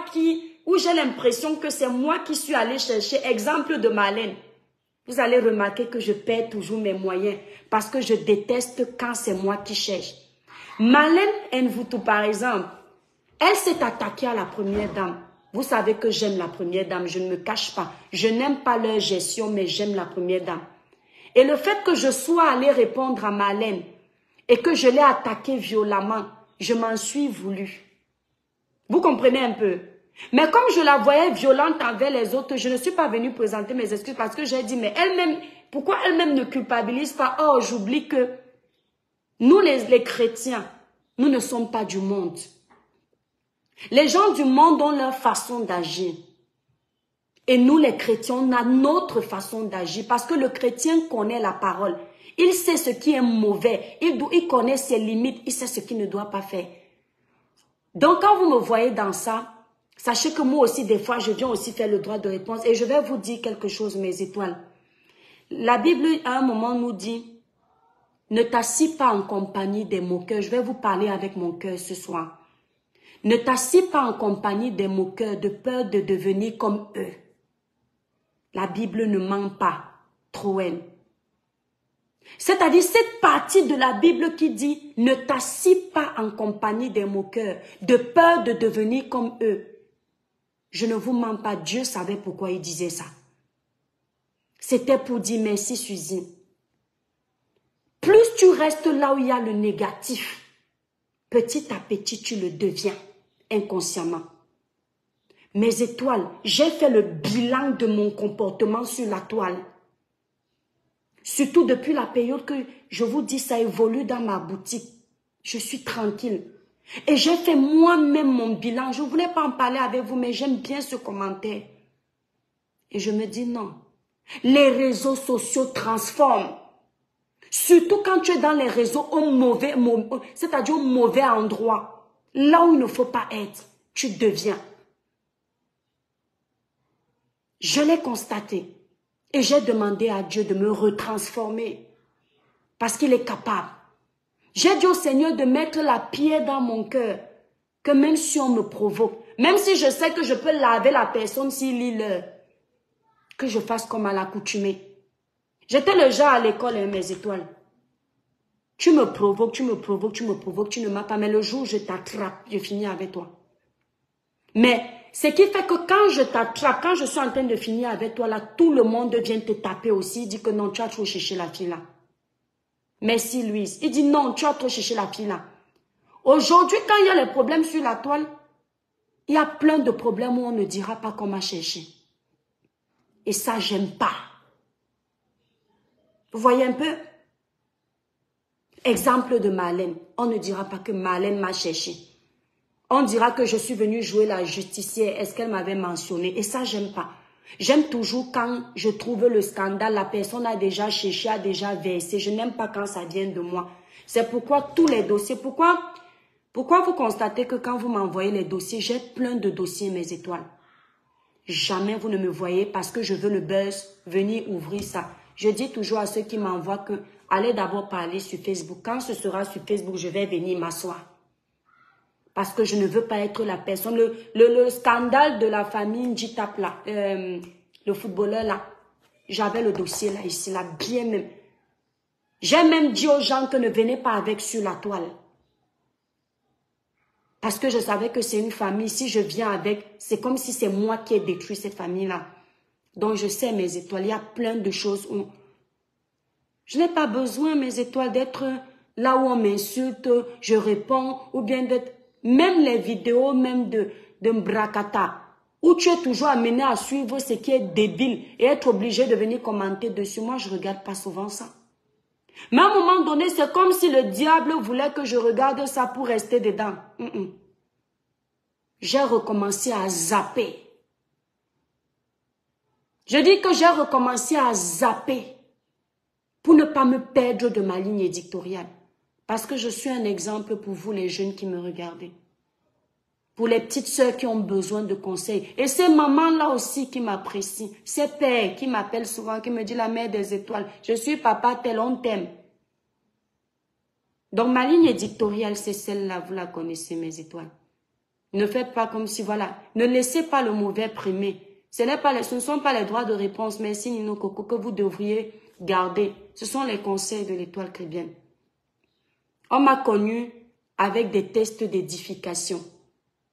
où j'ai l'impression que c'est moi qui suis allé chercher, exemple de Marlène, vous allez remarquer que je perds toujours mes moyens parce que je déteste quand c'est moi qui cherche. Marlène Nvutu, par exemple, elle s'est attaquée à la première dame. Vous savez que j'aime la première dame, je ne me cache pas. Je n'aime pas leur gestion, mais j'aime la première dame. Et le fait que je sois allée répondre à Marlène et que je l'ai attaquée violemment, je m'en suis voulu. Vous comprenez un peu? Mais comme je la voyais violente envers les autres, je ne suis pas venue présenter mes excuses parce que j'ai dit, mais elle-même, pourquoi elle-même ne culpabilise pas? Oh, j'oublie que nous, les chrétiens, nous ne sommes pas du monde. Les gens du monde ont leur façon d'agir. Et nous, les chrétiens, on a notre façon d'agir parce que le chrétien connaît la parole. Il sait ce qui est mauvais. Il connaît ses limites. Il sait ce qu'il ne doit pas faire. Donc, quand vous me voyez dans ça, sachez que moi aussi, des fois, je viens aussi faire le droit de réponse. Et je vais vous dire quelque chose, mes étoiles. La Bible, à un moment, nous dit, ne t'assis pas en compagnie des moqueurs. Je vais vous parler avec mon cœur ce soir. Ne t'assis pas en compagnie des moqueurs de peur de devenir comme eux. La Bible ne ment pas. Troen. C'est-à-dire cette partie de la Bible qui dit ne t'assis pas en compagnie des moqueurs de peur de devenir comme eux. Je ne vous mens pas, Dieu savait pourquoi il disait ça. C'était pour dire merci Suzy. Plus tu restes là où il y a le négatif, petit à petit tu le deviens inconsciemment. Mes étoiles, j'ai fait le bilan de mon comportement sur la toile. Surtout depuis la période que, je vous dis, ça évolue dans ma boutique. Je suis tranquille. Et j'ai fait moi-même mon bilan. Je ne voulais pas en parler avec vous, mais j'aime bien ce commentaire. Et je me dis non. Les réseaux sociaux transforment. Surtout quand tu es dans les réseaux c'est-à-dire au mauvais endroit. Là où il ne faut pas être, tu deviens. Je l'ai constaté. Et j'ai demandé à Dieu de me retransformer. Parce qu'il est capable. J'ai dit au Seigneur de mettre la pierre dans mon cœur. Que même si on me provoque, même si je sais que je peux laver la personne s'il lit l'heure, que je fasse comme à l'accoutumée. J'étais le genre à l'école, hein, mes étoiles. Tu me provoques, tu me provoques, tu me provoques, tu ne m'as pas. Mais le jour où je t'attrape, je finis avec toi. Mais ce qui fait que quand je t'attrape, quand je suis en train de finir avec toi, là, tout le monde vient te taper aussi. Il dit que non, tu as trop cherché la fille là. Merci Louise. Il dit non, tu as trop cherché la fille là. Aujourd'hui, quand il y a les problèmes sur la toile, il y a plein de problèmes où on ne dira pas qu'on m'a cherché. Et ça, j'aime pas. Vous voyez un peu? Exemple de Marlène. On ne dira pas que Marlène m'a cherché. On dira que je suis venue jouer la justicière. Est-ce qu'elle m'avait mentionné? Et ça, j'aime pas. J'aime toujours quand je trouve le scandale, la personne a déjà cherché, a déjà versé. Je n'aime pas quand ça vient de moi. C'est pourquoi tous les dossiers, pourquoi vous constatez que quand vous m'envoyez les dossiers, j'ai plein de dossiers, mes étoiles. Jamais vous ne me voyez parce que je veux le buzz, venir ouvrir ça. Je dis toujours à ceux qui m'envoient que allez d'abord parler sur Facebook. Quand ce sera sur Facebook, je vais venir m'asseoir. Parce que je ne veux pas être la personne. Le scandale de la famille Njitap là, le footballeur là, j'avais le dossier là, ici, là, bien même. J'ai même dit aux gens que ne venez pas avec sur la toile. Parce que je savais que c'est une famille. Si je viens avec, c'est comme si c'est moi qui ai détruit cette famille-là. Donc je sais mes étoiles, il y a plein de choses où je n'ai pas besoin, mes étoiles, d'être là où on m'insulte, je réponds, ou bien d'être... Même les vidéos, même de Mbrakata, où tu es toujours amené à suivre ce qui est débile et être obligé de venir commenter dessus. Moi, je ne regarde pas souvent ça. Mais à un moment donné, c'est comme si le diable voulait que je regarde ça pour rester dedans. J'ai recommencé à zapper. Je dis que j'ai recommencé à zapper pour ne pas me perdre de ma ligne éditoriale. Parce que je suis un exemple pour vous les jeunes qui me regardez. Pour les petites sœurs qui ont besoin de conseils. Et ces mamans-là aussi qui m'apprécient. Ces pères qui m'appellent souvent, qui me disent la mère des étoiles. Je suis papa tel, on t'aime. Donc ma ligne éditoriale, c'est celle-là, vous la connaissez mes étoiles. Ne faites pas comme si, voilà, ne laissez pas le mauvais primer. Ce ne sont pas les droits de réponse, merci Nino Coco, que vous devriez garder. Ce sont les conseils de l'étoile chrétienne. On m'a connu avec des tests d'édification.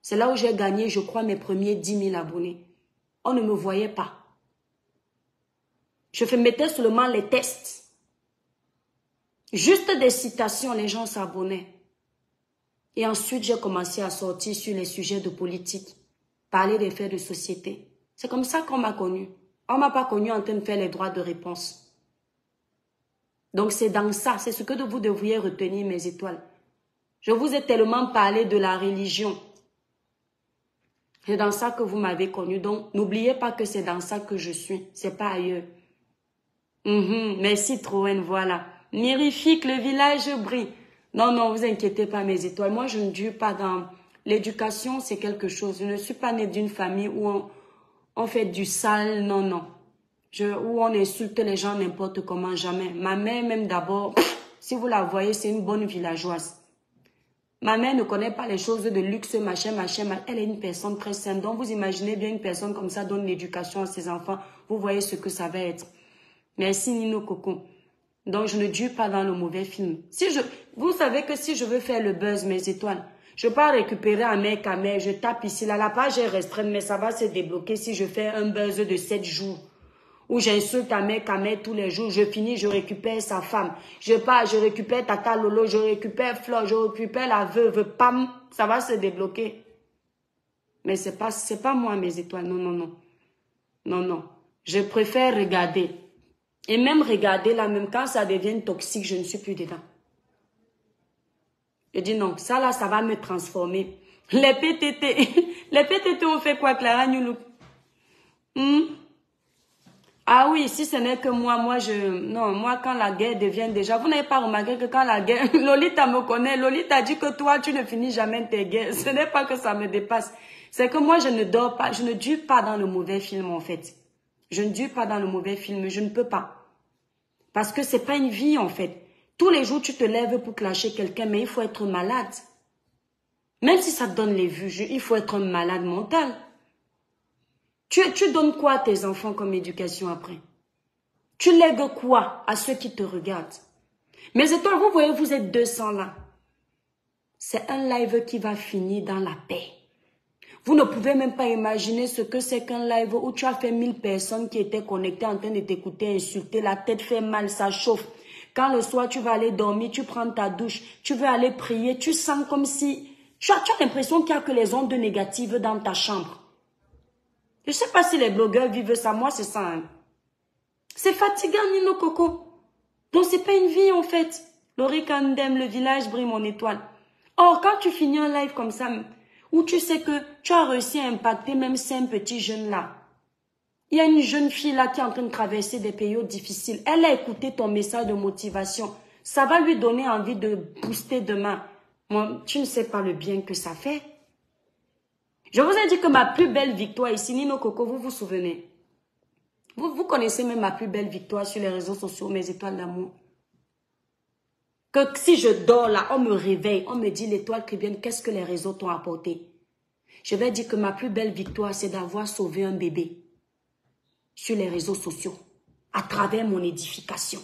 C'est là où j'ai gagné, je crois, mes premiers 10 000 abonnés. On ne me voyait pas. Je mettais seulement les tests. Juste des citations, les gens s'abonnaient. Et ensuite, j'ai commencé à sortir sur les sujets de politique, parler des faits de société. C'est comme ça qu'on m'a connu. On ne m'a pas connu en train de faire les droits de réponse. Donc c'est dans ça, c'est ce que vous devriez retenir, mes étoiles. Je vous ai tellement parlé de la religion. C'est dans ça que vous m'avez connu. Donc n'oubliez pas que c'est dans ça que je suis. C'est pas ailleurs. Merci Troen, voilà. Mirifique, le village brille. Non, non, vous inquiétez pas mes étoiles. Moi, je ne dure pas dans... L'éducation, c'est quelque chose. Je ne suis pas née d'une famille où on fait du sale. Non, non. Où on insulte les gens n'importe comment, jamais. Ma mère, même d'abord, si vous la voyez, c'est une bonne villageoise. Ma mère ne connaît pas les choses de luxe, machin. Elle est une personne très saine. Donc, vous imaginez bien une personne comme ça donne l'éducation à ses enfants. Vous voyez ce que ça va être. Merci Nino Coco. Donc, je ne dure pas dans le mauvais film. Vous savez que si je veux faire le buzz, mes étoiles, je peux pas récupérer un mec à mec, je tape ici, là, la page est restreinte, mais ça va se débloquer si je fais un buzz de 7 jours. Où j'insulte un mec à mec tous les jours, je finis, je récupère sa femme. Je pars, je récupère Tata Lolo, je récupère Flore, je récupère la veuve, pam, ça va se débloquer. Mais c'est pas moi, mes étoiles. Non, non, non. Non, non. Je préfère regarder. Et même regarder là, même quand ça devient toxique, je ne suis plus dedans. Je dis non, ça là, ça va me transformer. Les PTT. Les PTT ont fait quoi, Clara Nyoulou? Ah oui, si ce n'est que moi, non, moi quand la guerre devient déjà, vous n'avez pas remarqué que quand la guerre, Lolita me connaît, Lolita dit que toi, tu ne finis jamais tes guerres. Ce n'est pas que ça me dépasse. C'est que moi, je ne dors pas, je ne dure pas dans le mauvais film en fait. Je ne dure pas dans le mauvais film, je ne peux pas. Parce que c'est pas une vie en fait. Tous les jours, tu te lèves pour clasher quelqu'un, mais il faut être malade. Même si ça te donne les vues, il faut être un malade mental. Tu donnes quoi à tes enfants comme éducation après? Tu lègues quoi à ceux qui te regardent? Mais étoiles, vous voyez, vous êtes 200 là. C'est un live qui va finir dans la paix. Vous ne pouvez même pas imaginer ce que c'est qu'un live où tu as fait 1000 personnes qui étaient connectées en train de t'écouter, insulter, la tête fait mal, ça chauffe. Quand le soir tu vas aller dormir, tu prends ta douche, tu veux aller prier, tu sens comme si... Tu as l'impression qu'il n'y a que les ondes négatives dans ta chambre. Je ne sais pas si les blogueurs vivent ça, moi c'est ça. Hein. C'est fatigant, Nino Coco. Donc c'est pas une vie en fait. Laurie Kandem, le village brille mon étoile. Or, quand tu finis un live comme ça, où tu sais que tu as réussi à impacter même 5 petits jeunes là. Il y a une jeune fille là qui est en train de traverser des périodes difficiles. Elle a écouté ton message de motivation. Ça va lui donner envie de booster demain. Moi, tu ne sais pas le bien que ça fait. Je vous ai dit que ma plus belle victoire ici, Nino Coco, vous vous souvenez? Vous connaissez même ma plus belle victoire sur les réseaux sociaux, mes étoiles d'amour. Que si je dors là, on me réveille, on me dit l'étoile caribéenne, qu'est-ce que les réseaux t'ont apporté? Je vais dire que ma plus belle victoire, c'est d'avoir sauvé un bébé sur les réseaux sociaux, à travers mon édification.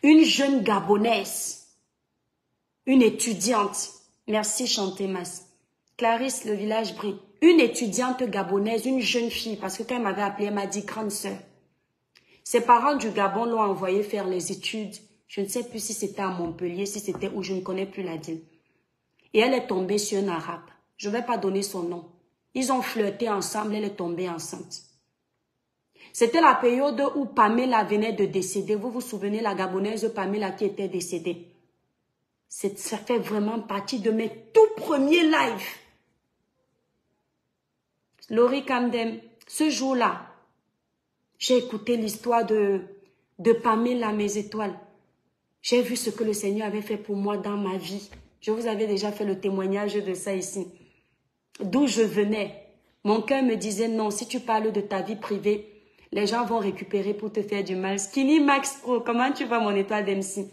Une jeune Gabonaise, une étudiante, merci Chantémas, Clarisse, le village brille. Une étudiante gabonaise, une jeune fille, parce que quand elle m'avait appelée, elle m'a dit grande sœur. Ses parents du Gabon l'ont envoyée faire les études. Je ne sais plus si c'était à Montpellier, si c'était où, je ne connais plus la ville. Et elle est tombée sur un arabe. Je ne vais pas donner son nom. Ils ont flirté ensemble, elle est tombée enceinte. C'était la période où Pamela venait de décéder. Vous vous souvenez, la Gabonaise Pamela qui était décédée. Ça fait vraiment partie de mes tout premiers lives. Laurie Camden, ce jour-là, j'ai écouté l'histoire de Pamela, mes étoiles. J'ai vu ce que le Seigneur avait fait pour moi dans ma vie. Je vous avais déjà fait le témoignage de ça ici. D'où je venais, mon cœur me disait non, si tu parles de ta vie privée, les gens vont récupérer pour te faire du mal. Skinny Max Pro, comment tu vas mon étoile d'MC?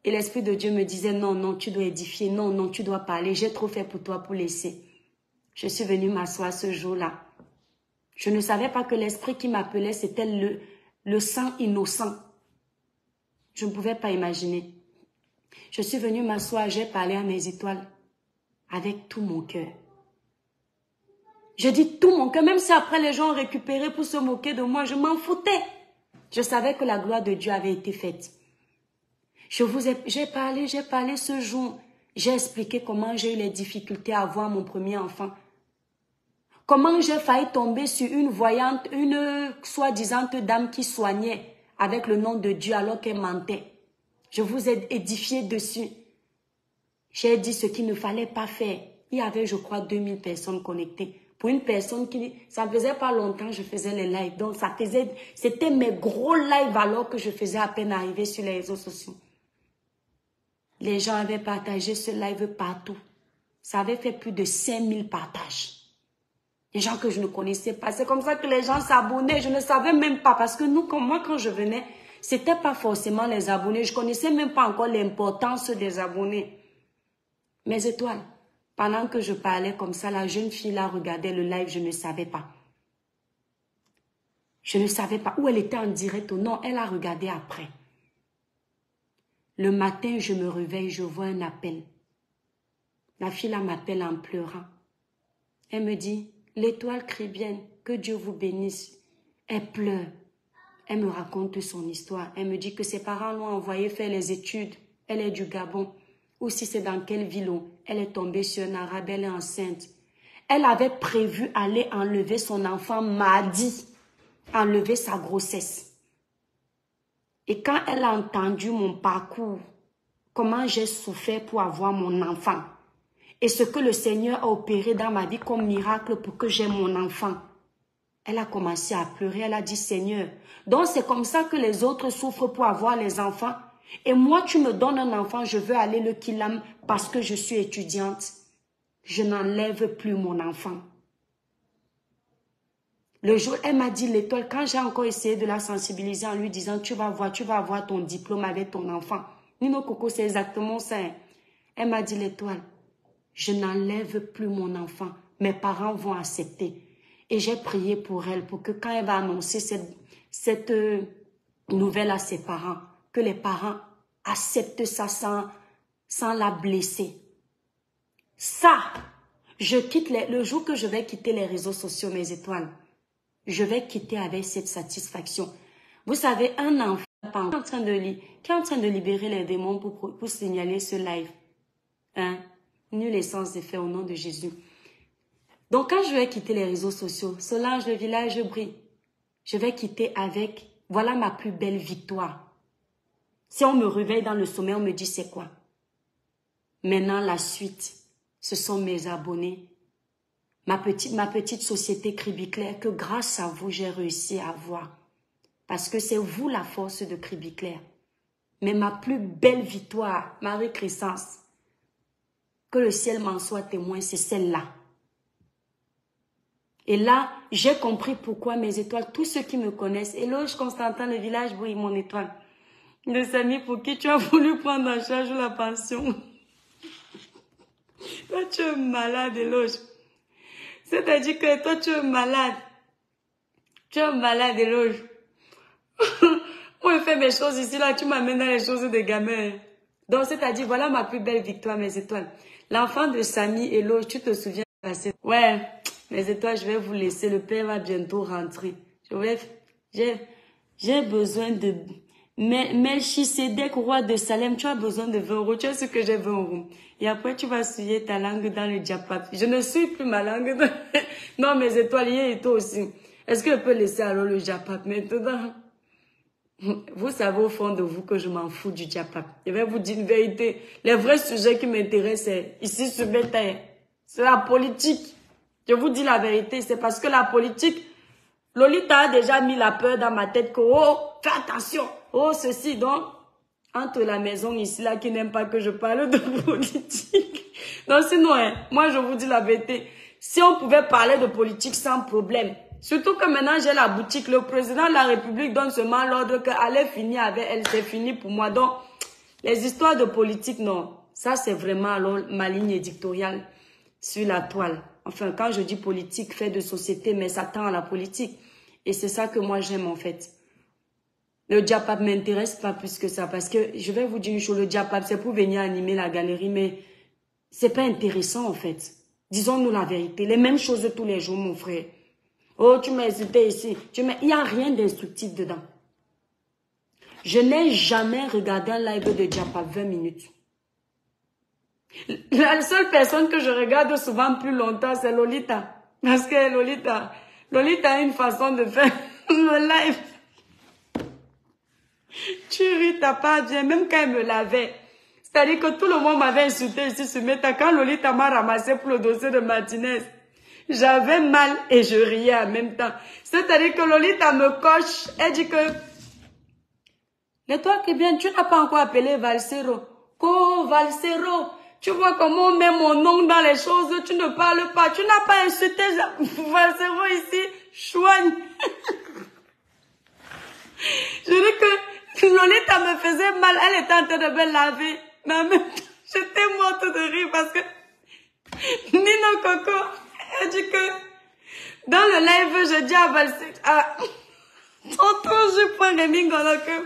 Et l'Esprit de Dieu me disait non, non, tu dois édifier, non, non, tu dois parler, j'ai trop fait pour toi pour laisser. Je suis venue m'asseoir ce jour-là. Je ne savais pas que l'esprit qui m'appelait, c'était le sang innocent. Je ne pouvais pas imaginer. Je suis venue m'asseoir, j'ai parlé à mes étoiles avec tout mon cœur. Je dis tout mon cœur, même si après les gens ont récupéré pour se moquer de moi, je m'en foutais. Je savais que la gloire de Dieu avait été faite. J'ai parlé ce jour. J'ai expliqué comment j'ai eu les difficultés à avoir mon premier enfant. Comment j'ai failli tomber sur une voyante, une soi-disant dame qui soignait avec le nom de Dieu alors qu'elle mentait. Je vous ai édifié dessus. J'ai dit ce qu'il ne fallait pas faire. Il y avait, je crois, 2000 personnes connectées. Pour une personne qui... Ça ne faisait pas longtemps que je faisais les lives. Donc, c'était mes gros lives alors que je faisais à peine arriver sur les réseaux sociaux. Les gens avaient partagé ce live partout. Ça avait fait plus de 5000 partages. Les gens que je ne connaissais pas. C'est comme ça que les gens s'abonnaient. Je ne savais même pas. Parce que nous, comme moi, quand je venais, c'était pas forcément les abonnés. Je connaissais même pas encore l'importance des abonnés. Mes étoiles, pendant que je parlais comme ça, la jeune fille là regardait le live, je ne savais pas. Je ne savais pas où elle était en direct ou non. Elle a regardé après. Le matin, je me réveille, je vois un appel. La fille là m'appelle en pleurant. Elle me dit, l'étoile caribéenne, que Dieu vous bénisse. Elle pleure. Elle me raconte son histoire. Elle me dit que ses parents l'ont envoyée faire les études. Elle est du Gabon. Ou si c'est dans quelle ville, elle est tombée sur un arabe, elle est enceinte. Elle avait prévu aller enlever son enfant mardi, enlever sa grossesse. Et quand elle a entendu mon parcours, comment j'ai souffert pour avoir mon enfant, et ce que le Seigneur a opéré dans ma vie comme miracle pour que j'aie mon enfant, elle a commencé à pleurer. Elle a dit, Seigneur, donc c'est comme ça que les autres souffrent pour avoir les enfants. Et moi, tu me donnes un enfant, je veux aller le Kilam parce que je suis étudiante. Je n'enlève plus mon enfant. Le jour, elle m'a dit l'étoile, quand j'ai encore essayé de la sensibiliser en lui disant, tu vas avoir ton diplôme avec ton enfant. Nino Coco, c'est exactement ça. Elle m'a dit l'étoile, je n'enlève plus mon enfant. Mes parents vont accepter. Et j'ai prié pour elle, pour que quand elle va annoncer cette nouvelle à ses parents, que les parents acceptent ça sans la blesser. Ça, je quitte le jour que je vais quitter les réseaux sociaux, mes étoiles, je vais quitter avec cette satisfaction. Vous savez, un enfant qui est en train de libérer les démons pour signaler ce live. Hein? Nul essence de faire au nom de Jésus. Donc, quand je vais quitter les réseaux sociaux, Solange, le village brille. Je vais quitter avec, voilà ma plus belle victoire. Si on me réveille dans le sommeil, on me dit c'est quoi? Maintenant, la suite, ce sont mes abonnés. Ma petite société Cribiclair que grâce à vous, j'ai réussi à avoir. Parce que c'est vous la force de Cribiclair. Mais ma plus belle victoire, Marie-Christance, que le ciel m'en soit témoin, c'est celle-là. Et là, j'ai compris pourquoi mes étoiles, tous ceux qui me connaissent, Éloge Constantin, le village brille, mon étoile. Des amis pour qui tu as voulu prendre en charge la pension. Toi, tu es malade, Éloge. C'est-à-dire que toi, tu es malade. Tu es malade, Éloge. Moi, je fais mes choses ici, là, tu m'amènes dans les choses des gamins. Donc, c'est-à-dire, voilà ma plus belle victoire, mes étoiles. L'enfant de Samy, Éloge, tu te souviens? Ouais. Mes étoiles, je vais vous laisser. Le père va bientôt rentrer. J'ai besoin de... Melchisedec, roi de Salem, tu as besoin de 20 euros. Tu as ce que j'ai 20 euros. Et après, tu vas souiller ta langue dans le diapap. Je ne suis plus ma langue. Non, mes étoiles, et toi aussi. Est-ce que je peux laisser alors le diapap maintenant? Vous savez au fond de vous que je m'en fous du diapap. Je vais vous dire une vérité. Les vrais sujets qui m'intéressent, c'est ici sur Bétail. C'est la politique. Je vous dis la vérité, c'est parce que la politique, Lolita a déjà mis la peur dans ma tête que, oh, fais attention, oh, ceci, donc, entre la maison ici, là, qui n'aime pas que je parle de politique. Donc, sinon, hein, moi, je vous dis la vérité, si on pouvait parler de politique sans problème, surtout que maintenant, j'ai la boutique, le président de la République donne seulement l'ordre qu'elle est finie avec elle, c'est fini pour moi. Donc, les histoires de politique, non, ça, c'est vraiment alors ma ligne éditoriale sur la toile. Enfin, quand je dis politique, fait de société, mais ça tend à la politique. Et c'est ça que moi j'aime en fait. Le diapap ne m'intéresse pas plus que ça. Parce que je vais vous dire une chose, le diapap, c'est pour venir animer la galerie, mais c'est pas intéressant en fait. Disons-nous la vérité. Les mêmes choses tous les jours, mon frère. Oh, tu m'as insulté ici. Il n'y a rien d'instructif dedans. Je n'ai jamais regardé un live de diapap 20 minutes. La seule personne que je regarde souvent plus longtemps, c'est Lolita. Parce que Lolita a une façon de faire le live. Tu ris, t'as pas bien, même quand elle me lavait. C'est-à-dire que tout le monde m'avait insulté ici sur Meta. Quand Lolita m'a ramassé pour le dossier de Martinez, j'avais mal et je riais en même temps. C'est-à-dire que Lolita me coche. Elle dit que, mais toi qui bien, tu n'as pas encore appelé Valsero. Oh, Valsero. Tu vois comment on met mon nom dans les choses, tu ne parles pas, tu n'as pas insulté Valsero ici, chouigne. Je dis que Lolita me faisait mal, elle était en train de me laver. Mais en même temps, j'étais morte de rire parce que Nino Coco, elle dit que dans le live, je dis à Valsero, tonton, je prends Rémi Ngolo que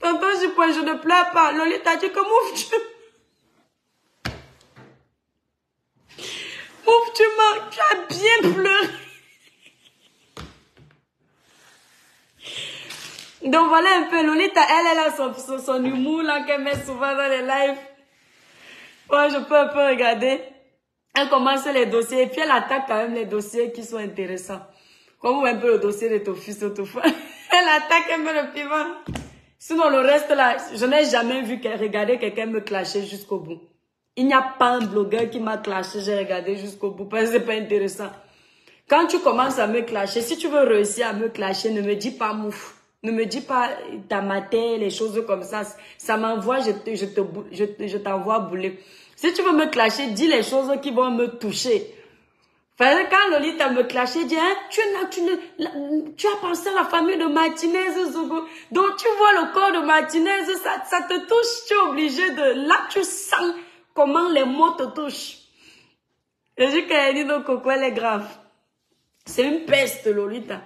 tonton, je ne pleure pas. Lolita dit que mouf, ouf, tu as bien pleuré. Donc voilà un peu, Lolita, elle a son humour là qu'elle met souvent dans les lives. Moi, je peux un peu regarder. Elle commence les dossiers et puis elle attaque quand même les dossiers qui sont intéressants. Comme un peu le dossier de ton fils autrefois. Elle attaque un peu le piment. Sinon le reste là, je n'ai jamais vu regarder quelqu'un me clasher jusqu'au bout. Il n'y a pas un blogueur qui m'a clashé, j'ai regardé jusqu'au bout parce que c'est pas intéressant. Quand tu commences à me clasher, si tu veux réussir à me clasher, ne me dis pas mouf. Ne me dis pas ta mater, les choses comme ça. Ça m'envoie, je t'envoie bouler. Si tu veux me clasher, dis les choses qui vont me toucher. Enfin, quand Lolita me clashait, dit, hein, tu as pensé à la famille de Martinez, Zogo. Donc tu vois le corps de Martinez, ça te touche, tu es obligé de... Là, tu sens comment les mots te touchent. Et je dis qu'elle dit, donc, Coco, elle est grave. C'est une peste, Lolita.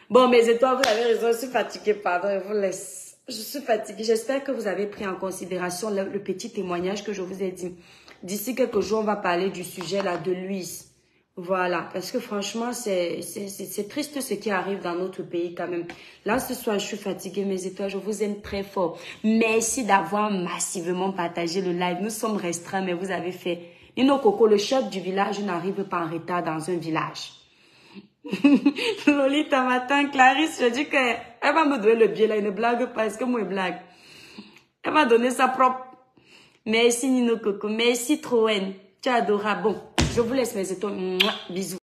Bon, mes étoiles, vous avez raison, je suis fatiguée, pardon, je vous laisse. Je suis fatiguée. J'espère que vous avez pris en considération le petit témoignage que je vous ai dit. D'ici quelques jours, on va parler du sujet là de Louise. Voilà, parce que franchement, c'est triste ce qui arrive dans notre pays quand même. Là, ce soir, je suis fatiguée, mes étoiles, je vous aime très fort. Merci d'avoir massivement partagé le live. Nous sommes restreints, mais vous avez fait. Nino Coco, le chef du village n'arrive pas en retard dans un village. Lolita matin, Clarisse, je dis qu'elle va me donner le billet là, elle ne blague pas, est-ce que moi je blague? Elle va donner sa propre. Merci Nino Coco, merci Troen, tu es adorable. Bon, je vous laisse mes étoiles, bisous.